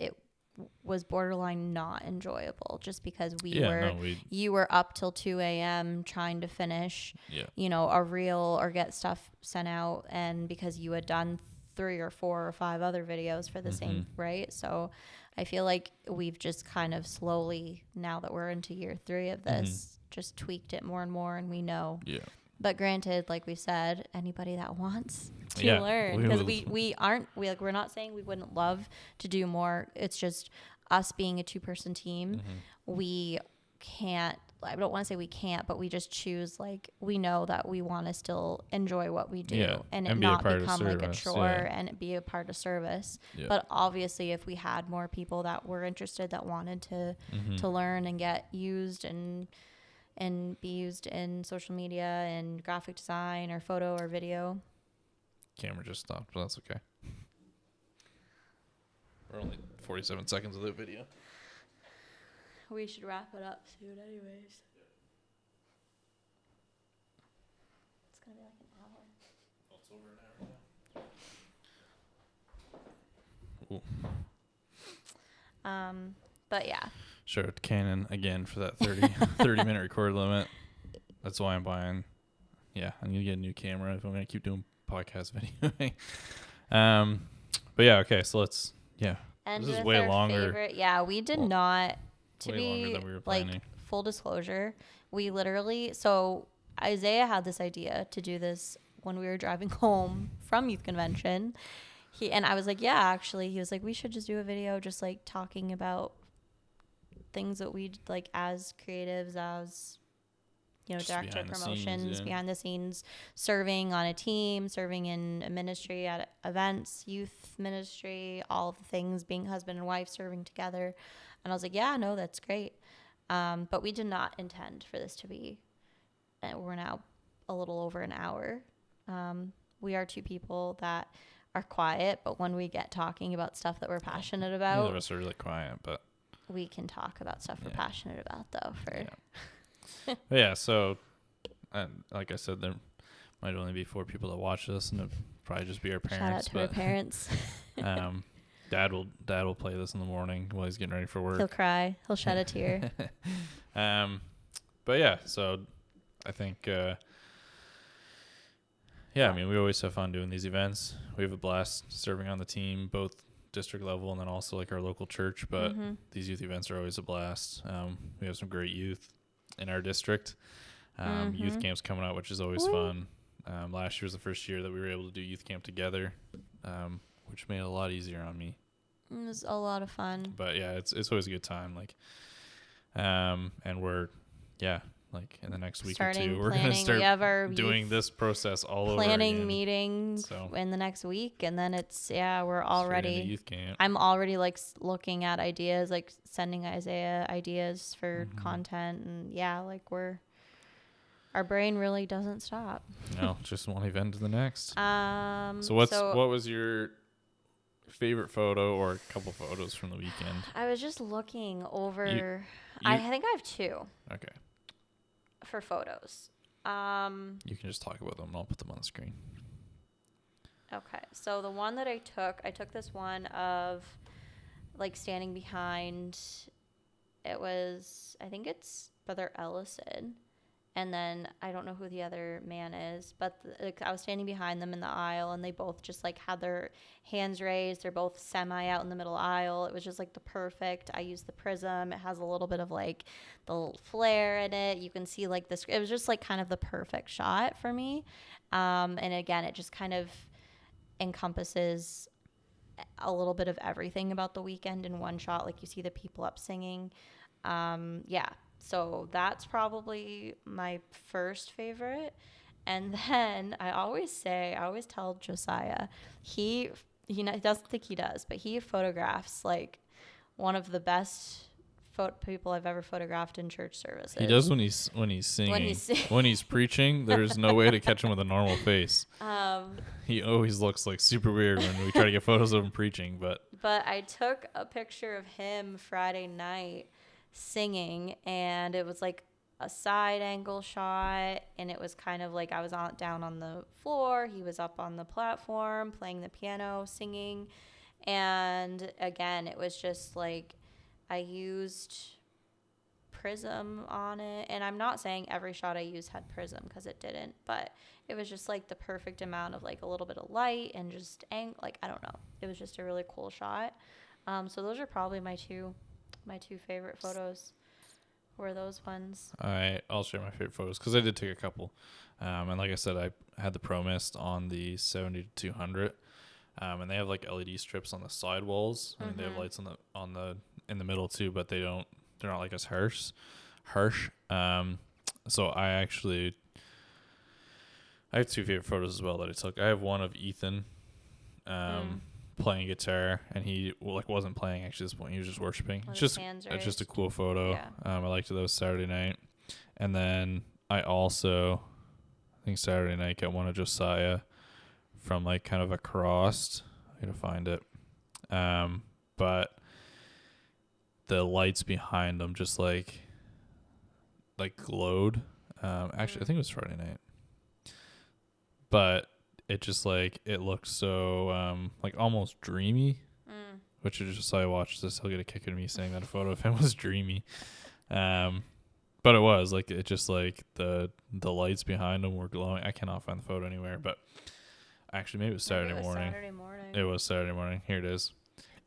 borderline not enjoyable, just because you were up till 2 a.m. trying to finish, you know, a reel or get stuff sent out, and because you had done 3 or 4 or 5 other videos for the same, right? So I feel like we've just kind of slowly, now that we're into year 3 of this, just tweaked it more and more, and we know But granted, like we said, anybody that wants to Yeah, learn, we because will- we're not saying we wouldn't love to do more. It's just us being a 2-person team, we can't. I don't want to say we can't, but we just choose, like, we know that we want to still enjoy what we do, Yeah, and it and be a not part of become like a service, chore, yeah. and it be a part of service. Yeah. But obviously, if we had more people that were interested, that wanted to learn and get used and be used in social media and graphic design or photo or video. Camera just stopped, but that's okay. We're only 47 seconds of the video. We should wrap it up soon anyways. It's going to be like an hour. Oh, it's over an hour now. But yeah. Shout out to Canon again for that 30 minute record limit. That's why I'm buying. Yeah, I'm going to get a new camera if I'm going to keep doing podcast videoing. But yeah, okay, so let's, And this is with way our longer. favorite, yeah, we did not, to way longer be than we were like planning. full disclosure, we literally, so Isaiah had this idea to do this when we were driving home from youth convention. And I was like, yeah, actually, he was like, we should just do a video just like talking about things that we like as creatives, as, you know, Just director behind the promotions, scenes, yeah. behind the scenes, serving on a team, serving in a ministry at events, youth ministry, all of the things, being husband and wife, serving together. And I was like, yeah, no, that's great. But we did not intend for this to be, we're now a little over an hour. We are 2 people that are quiet, but when we get talking about stuff that we're passionate Neither about, of us are really quiet, but we can talk about stuff we're passionate about, though. But yeah, so like I said, there might only be 4 people that watch this, and it'll probably just be our parents. Shout out to our parents. Dad will play this in the morning while he's getting ready for work. He'll cry. He'll shed a tear. But yeah, so I think I mean, we always have fun doing these events. We have a blast serving on the team, both district level and then also like our local church. But these youth events are always a blast. We have some great youth in our district. Youth camp's coming out, which is always fun. Last year was the first year that we were able to do youth camp together, which made it a lot easier on me. It was a lot of fun. But yeah, it's always a good time. Like, and we're like in the next week or 2, we're gonna start doing this process all over again. Planning meetings in the next week, and then it's we're already youth camp. I'm already like looking at ideas, like sending Isaiah ideas for content, and like our brain really doesn't stop. No, just one event to the next. So what was your favorite photo or a couple photos from the weekend? I was just looking over. I think I have 2. Okay. For photos. You can just talk about them and I'll put them on the screen. Okay. So the one that I took this one of like standing behind, I think it's Brother Ellison. And then I don't know who the other man is, but I was standing behind them in the aisle, and they both just like had their hands raised. They're both semi out in the middle aisle. It was just like the perfect. I used the prism. It has a little bit of like the little flare in it. You can see like this. It was just like kind of the perfect shot for me. And again, it just kind of encompasses a little bit of everything about the weekend in one shot. Like you see the people up singing. So that's probably my first favorite. And then I always tell Josiah, he doesn't think he does, but he photographs like one of the best people I've ever photographed in church services. He does when he's singing. When he's preaching, there's no way to catch him with a normal face. He always looks like super weird when we try to get photos of him preaching. But I took a picture of him Friday night singing, and it was like a side angle shot, and it was kind of like I was down on the floor, he was up on the platform playing the piano, singing. And again, it was just like I used prism on it, and I'm not saying every shot I used had prism, because it didn't, but it was just like the perfect amount of like a little bit of light and just like I don't know, it was just a really cool shot. So those are probably my two favorite photos. were those ones? I'll share my favorite photos because I did take a couple. And like I said, I had the Pro Mist on the 70 to 200. And they have like LED strips on the side walls. I mean, they have lights on the in the middle too, but they're not like as harsh. So I have two favorite photos as well that I took. I have one of Ethan playing guitar, and he wasn't playing actually at this point. He was just worshiping. It's just a cool photo. Yeah. I liked it. That was Saturday night. And then I think Saturday night got one of Josiah from like kind of across. I gotta find it. But the lights behind them just like glowed. Actually, I think it was Friday night. But it just like it looked so like almost dreamy. Which is just, so I watched this, he'll get a kick out of me saying that a photo of him was dreamy. But it was like, it just like the lights behind him were glowing. I cannot find the photo anywhere, but actually maybe it was Saturday morning. It was Saturday morning. Here it is.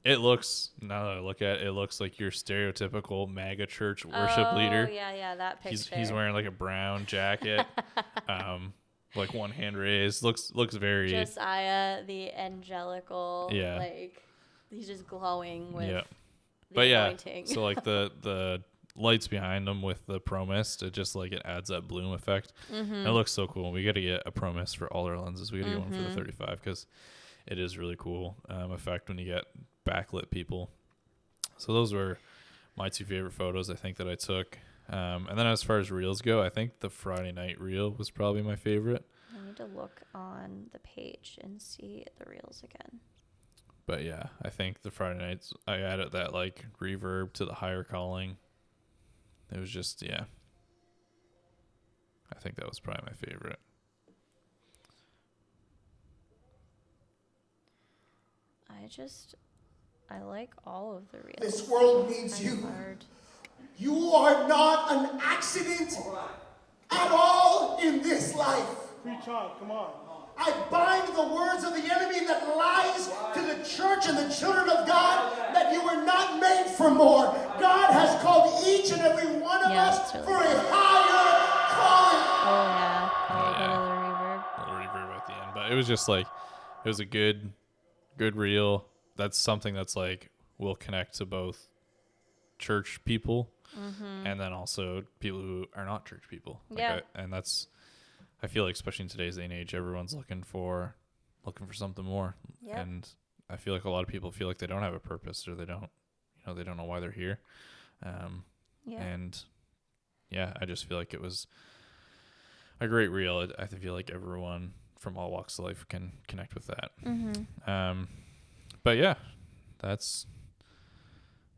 It looks, now that I look at it, it looks like your stereotypical MAGA church worship leader. Oh yeah, that picture. He's wearing like a brown jacket, like one hand raised. Looks very Josiah, the angelical. Yeah. Like he's just glowing with. Yeah. The anointing. So like the lights behind them with the Pro Mist, it just like it adds that bloom effect. And it looks so cool. We got to get a Pro Mist for all our lenses. We got to get one for the 35 because it is really cool effect when you get backlit people. So those were my two favorite photos I think that I took. And then as far as reels go, I think the Friday night reel was probably my favorite. I need to look on the page and see the reels again. But yeah, I think the Friday nights, I added that like reverb to the higher calling. It was just, yeah. I think that was probably my favorite. I like all of the reels. This world needs you. Hard. You are not an accident at all in this life. Preach on, come on. I bind the words of the enemy that lies to the church and the children of God that you were not made for more. God has called each and every one of us really for a higher calling. Oh yeah. A little reverb at the end. But it was just like, it was a good reel. That's something that's like will connect to both church people and then also people who are not church people. And that's, I feel like especially in today's day and age, everyone's looking for something more. Yep. And I feel like a lot of people feel like they don't have a purpose or they don't know why they're here. And yeah, I just feel like it was a great reel. I feel like everyone from all walks of life can connect with that. But yeah, that's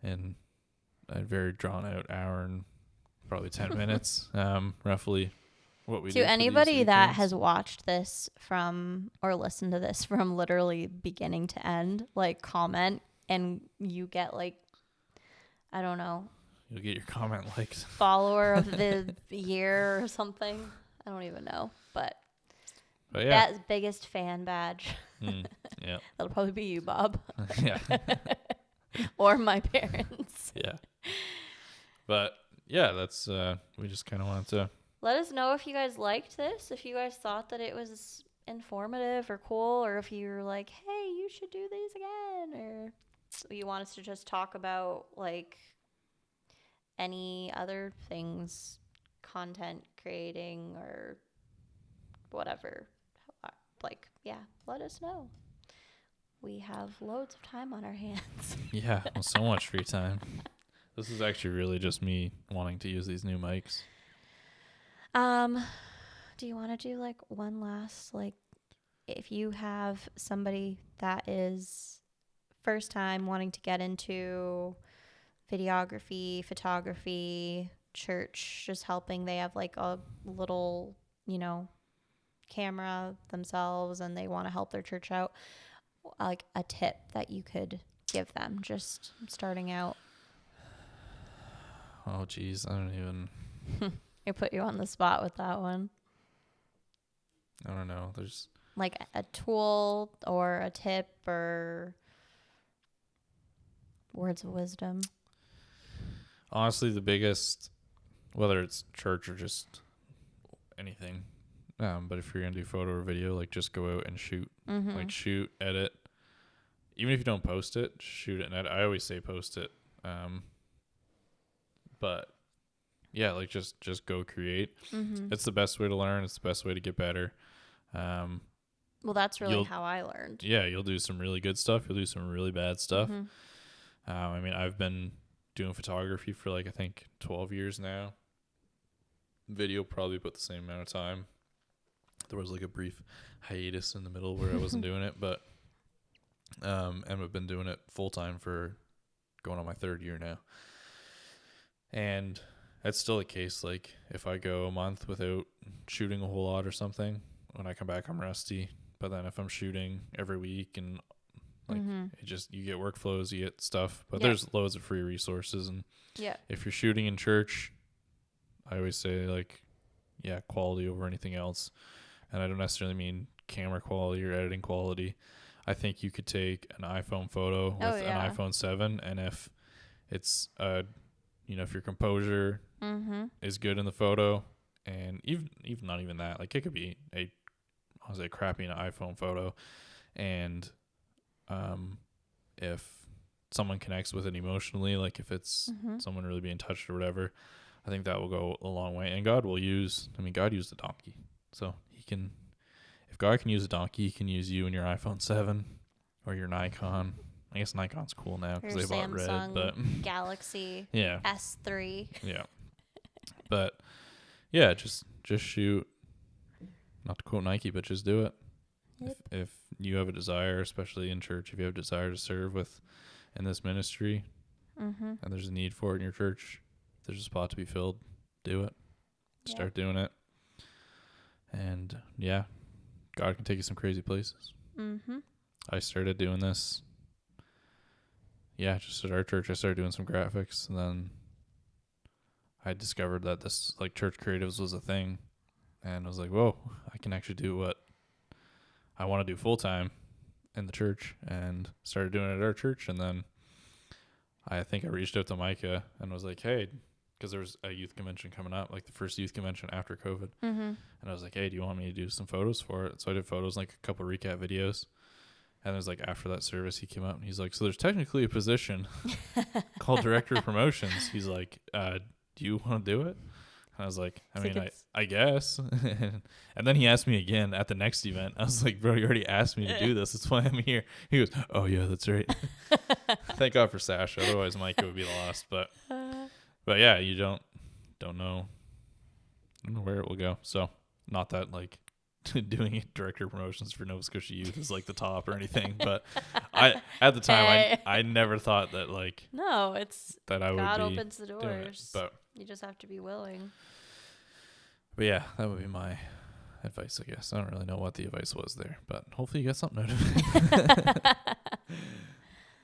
in a very drawn out hour and probably 10 minutes, roughly. What we to anybody that has watched this from or listened to this from literally beginning to end, like comment and you get like, I don't know, you'll get your comment liked, follower of the year or something. I don't even know, but yeah, that biggest fan badge. Yeah, that'll probably be you, Bob. Yeah. Or my parents. Yeah. But yeah, that's we just kind of wanted to let us know if you guys liked this, if you guys thought that it was informative or cool, or if you were like, hey, you should do these again, or you want us to just talk about like any other things, content creating or whatever. Like, yeah, let us know. We have loads of time on our hands. Yeah, well, so much free time. This is actually really just me wanting to use these new mics. Do you want to do like one last, like, if you have somebody that is first time wanting to get into videography, photography, church, just helping, they have like a little, camera themselves and they want to help their church out, like a tip that you could give them just starting out? Oh geez, I don't even I put you on the spot with that one. I don't know, there's like a tool or a tip or words of wisdom. Honestly, the biggest whether it's church or just anything. But if you're gonna do photo or video, like just go out and shoot. Mm-hmm. Like shoot, edit. Even if you don't post it, shoot it and edit. I always say post it. But yeah, like just go create. Mm-hmm. It's the best way to learn. It's the best way to get better. Well, that's really how I learned. Yeah, you'll do some really good stuff. You'll do some really bad stuff. Mm-hmm. I mean, I've been doing photography for like I think 12 years now. Video probably about the same amount of time. There was like a brief hiatus in the middle where I wasn't doing it, but and I've been doing it full time for going on my 3rd year now. And that's still the case. Like if I go a month without shooting a whole lot or something, when I come back I'm rusty. But then if I'm shooting every week and like it just, you get workflows, you get stuff, but there's loads of free resources. And if you're shooting in church, I always say like, quality over anything else. And I don't necessarily mean camera quality or editing quality. I think you could take an iPhone photo with an iPhone 7, and if it's if your composure is good in the photo, and even not even that, like it could be a crappy iPhone photo, and if someone connects with it emotionally, like if it's someone really being touched or whatever, I think that will go a long way. And God used a donkey, so he can. If God can use a donkey, he can use you and your iPhone 7 or your Nikon. I guess Nikon's cool now because they bought Red, but Galaxy S3. Yeah, but yeah, just shoot. Not to quote Nike, but just do it. Yep. If you have a desire, especially in church, if you have a desire to serve in this ministry, and there's a need for it in your church, if there's a spot to be filled, do it. Start doing it, and God can take you some crazy places. I started doing this. Just at our church, I started doing some graphics, and then I discovered that this like church creatives was a thing, and I was like, whoa, I can actually do what I want to do full time in the church, and started doing it at our church. And then I think I reached out to Micah and was like, hey, because there was a youth convention coming up, like the first youth convention after COVID. And I was like, hey, do you want me to do some photos for it? So I did photos, like a couple recap videos. And it was like after that service, he came up and he's like, so there's technically a position called Director of Promotions. He's like, do you want to do it? And I was like, I guess. And then he asked me again at the next event. I was like, bro, you already asked me to do this. That's why I'm here. He goes, oh, yeah, that's right. Thank God for Sasha. Otherwise, Micah would be lost. But yeah, you don't know where it will go. So not that like doing director of promotions for Nova Scotia Youth is like the top or anything, but at the time I never thought that like that I would God be opens the doors, but you just have to be willing. But yeah, that would be my advice, I guess. I don't really know what the advice was there, but hopefully you got something out of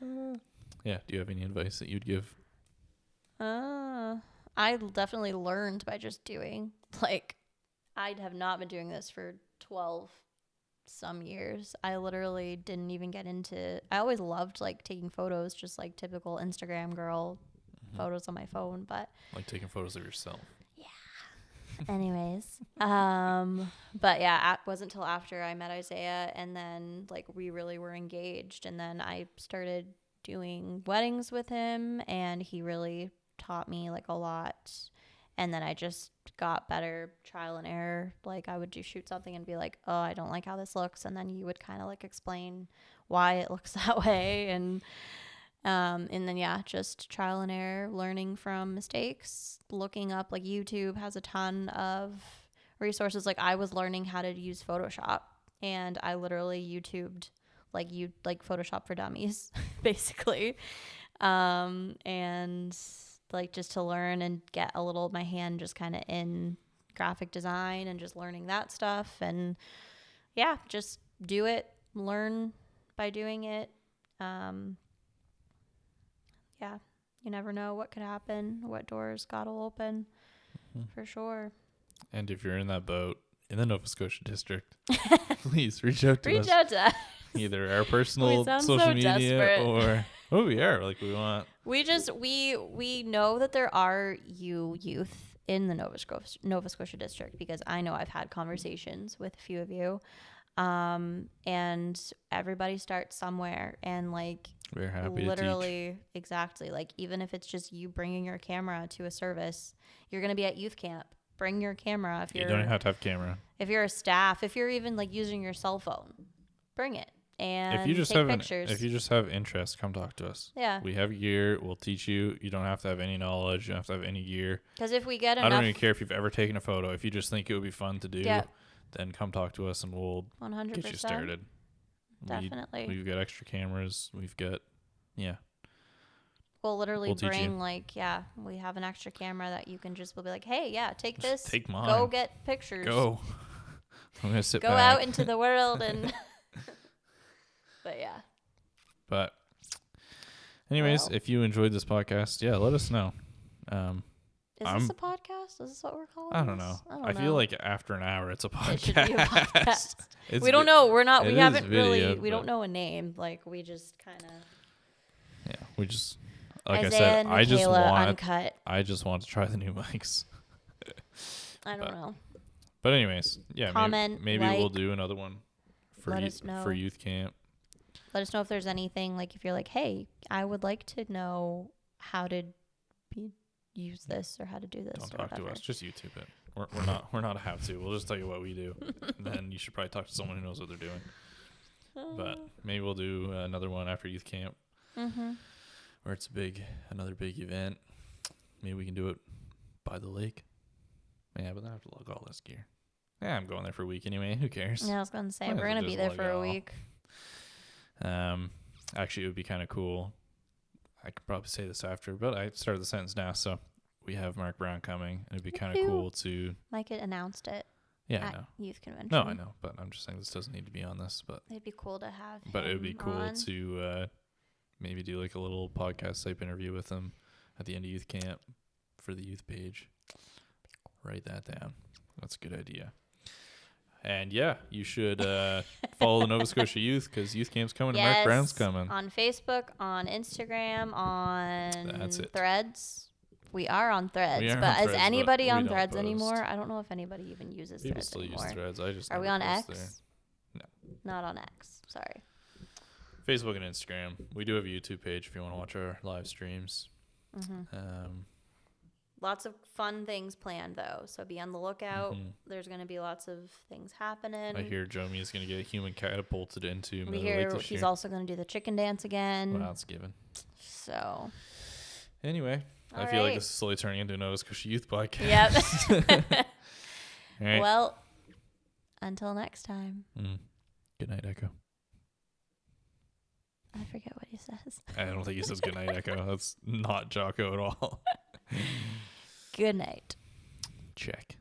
it. Yeah, do you have any advice that you'd give? I definitely learned by just doing. Like, I have not been doing this for 12 some years. I literally didn't even get into, I always loved like taking photos, just like typical Instagram girl photos on my phone, but like taking photos of yourself. Yeah. Anyways, but yeah, it wasn't until after I met Isaiah and then like we really were engaged, and then I started doing weddings with him, and he really taught me like a lot. And then I just got better, trial and error. Like I would shoot something and be like, oh, I don't like how this looks. And then you would kind of like explain why it looks that way. And then, yeah, just trial and error, learning from mistakes, looking up, like YouTube has a ton of resources. Like I was learning how to use Photoshop, and I literally YouTubed like Photoshop for Dummies, basically. And like just to learn and get a little my hand just kind of in graphic design and just learning that stuff. And yeah, just do it, learn by doing it. Yeah, you never know what could happen, what doors God will open, for sure. And if you're in that boat in the Nova Scotia district, please reach out to us. Reach out to us. Either our personal social media desperate. or we are like we want. We know that there are youth in the Nova Scotia district, because I know I've had conversations with a few of you. And everybody starts somewhere, and like we're happy literally to teach. exactly, like even if it's just you bringing your camera to a service, you're going to be at youth camp. Bring your camera. If You you're, don't have to have camera. if you're a staff, if you're even like using your cell phone, bring it and If you just take have pictures. if you just have interest, come talk to us. Yeah. We have gear. We'll teach you. You don't have to have any knowledge. You don't have to have any gear. Because if we get enough, I don't even care if you've ever taken a photo. If you just think it would be fun to do, Yeah. then come talk to us and we'll 100%. get you started. Definitely. We've got extra cameras. We've got, yeah. We'll literally We'll teach you. bring like, yeah, we have an extra camera that you can just, we'll be like, hey, yeah, take Just this. take mine. Go get pictures. Go. I'm going to sit Go back. out into the world and, but yeah. But anyways, Well. if you enjoyed this podcast, yeah, let us know. Is this a podcast? Is this what we're calling I don't this? know. I feel like after an hour, it's a podcast. It should be a podcast. It's We don't know. We're not, it we is haven't really, video, we don't but- know a name. Like we just kind of. Yeah, we just, like Isaiah I said, and I Michaela uncut. just want to try the new mics. I don't but- know. But anyways, yeah, Comment, maybe we'll like, do another one for let us know. for youth camp. Let us know if there's anything, like if you're like, hey, I would like to know how to use this or how to do this. Don't or talk whatever. to us. Just YouTube it. We're not a have to. We'll just tell you what we do. And then you should probably talk to someone who knows what they're doing. But maybe we'll do another one after youth camp, where it's another big event. Maybe we can do it by the lake. Yeah, but then I have to lug all this gear. Yeah, I'm going there for a week anyway. Who cares? Yeah, I was gonna say Might as we're well gonna be just there lug for it a all. week. Actually, it would be kind of cool. I could probably say this after, but I started the sentence now. So we have Mark Brown coming, and it'd be kind of Woohoo. cool to. Mike had announced it Yeah, I at know. youth convention. No, I know, but I'm just saying this doesn't need to be on this, but It'd be cool to have. it would be him cool on. to maybe do like a little podcast type interview with him at the end of youth camp for the youth page. Write that down. That's a good idea. And yeah, you should follow the Nova Scotia Youth because youth camp's coming and Mark Brown's coming. On Facebook, on Instagram, on That's it. Threads. We are on Threads, We are but on is Threads, but anybody we on don't Threads post. anymore? I don't know if anybody even uses People Threads still anymore. use Threads. I just Are we never on post X? there. Not on X. Sorry. Facebook and Instagram. We do have a YouTube page if you want to watch our live streams. Lots of fun things planned though, so be on the lookout. There's going to be lots of things happening. I hear Jomi is going to get human catapulted into we Middle hear Lake this he's year. also going to do the chicken dance again. Well, that's given. So. Anyway, I All feel like right. this is slowly turning into a Nova Scotia Youth podcast. Yep. All right. Well, until next time. Good night, Echo. I forget what he says. I don't think he says good night, Echo. That's not Jocko at all. Good night. Check.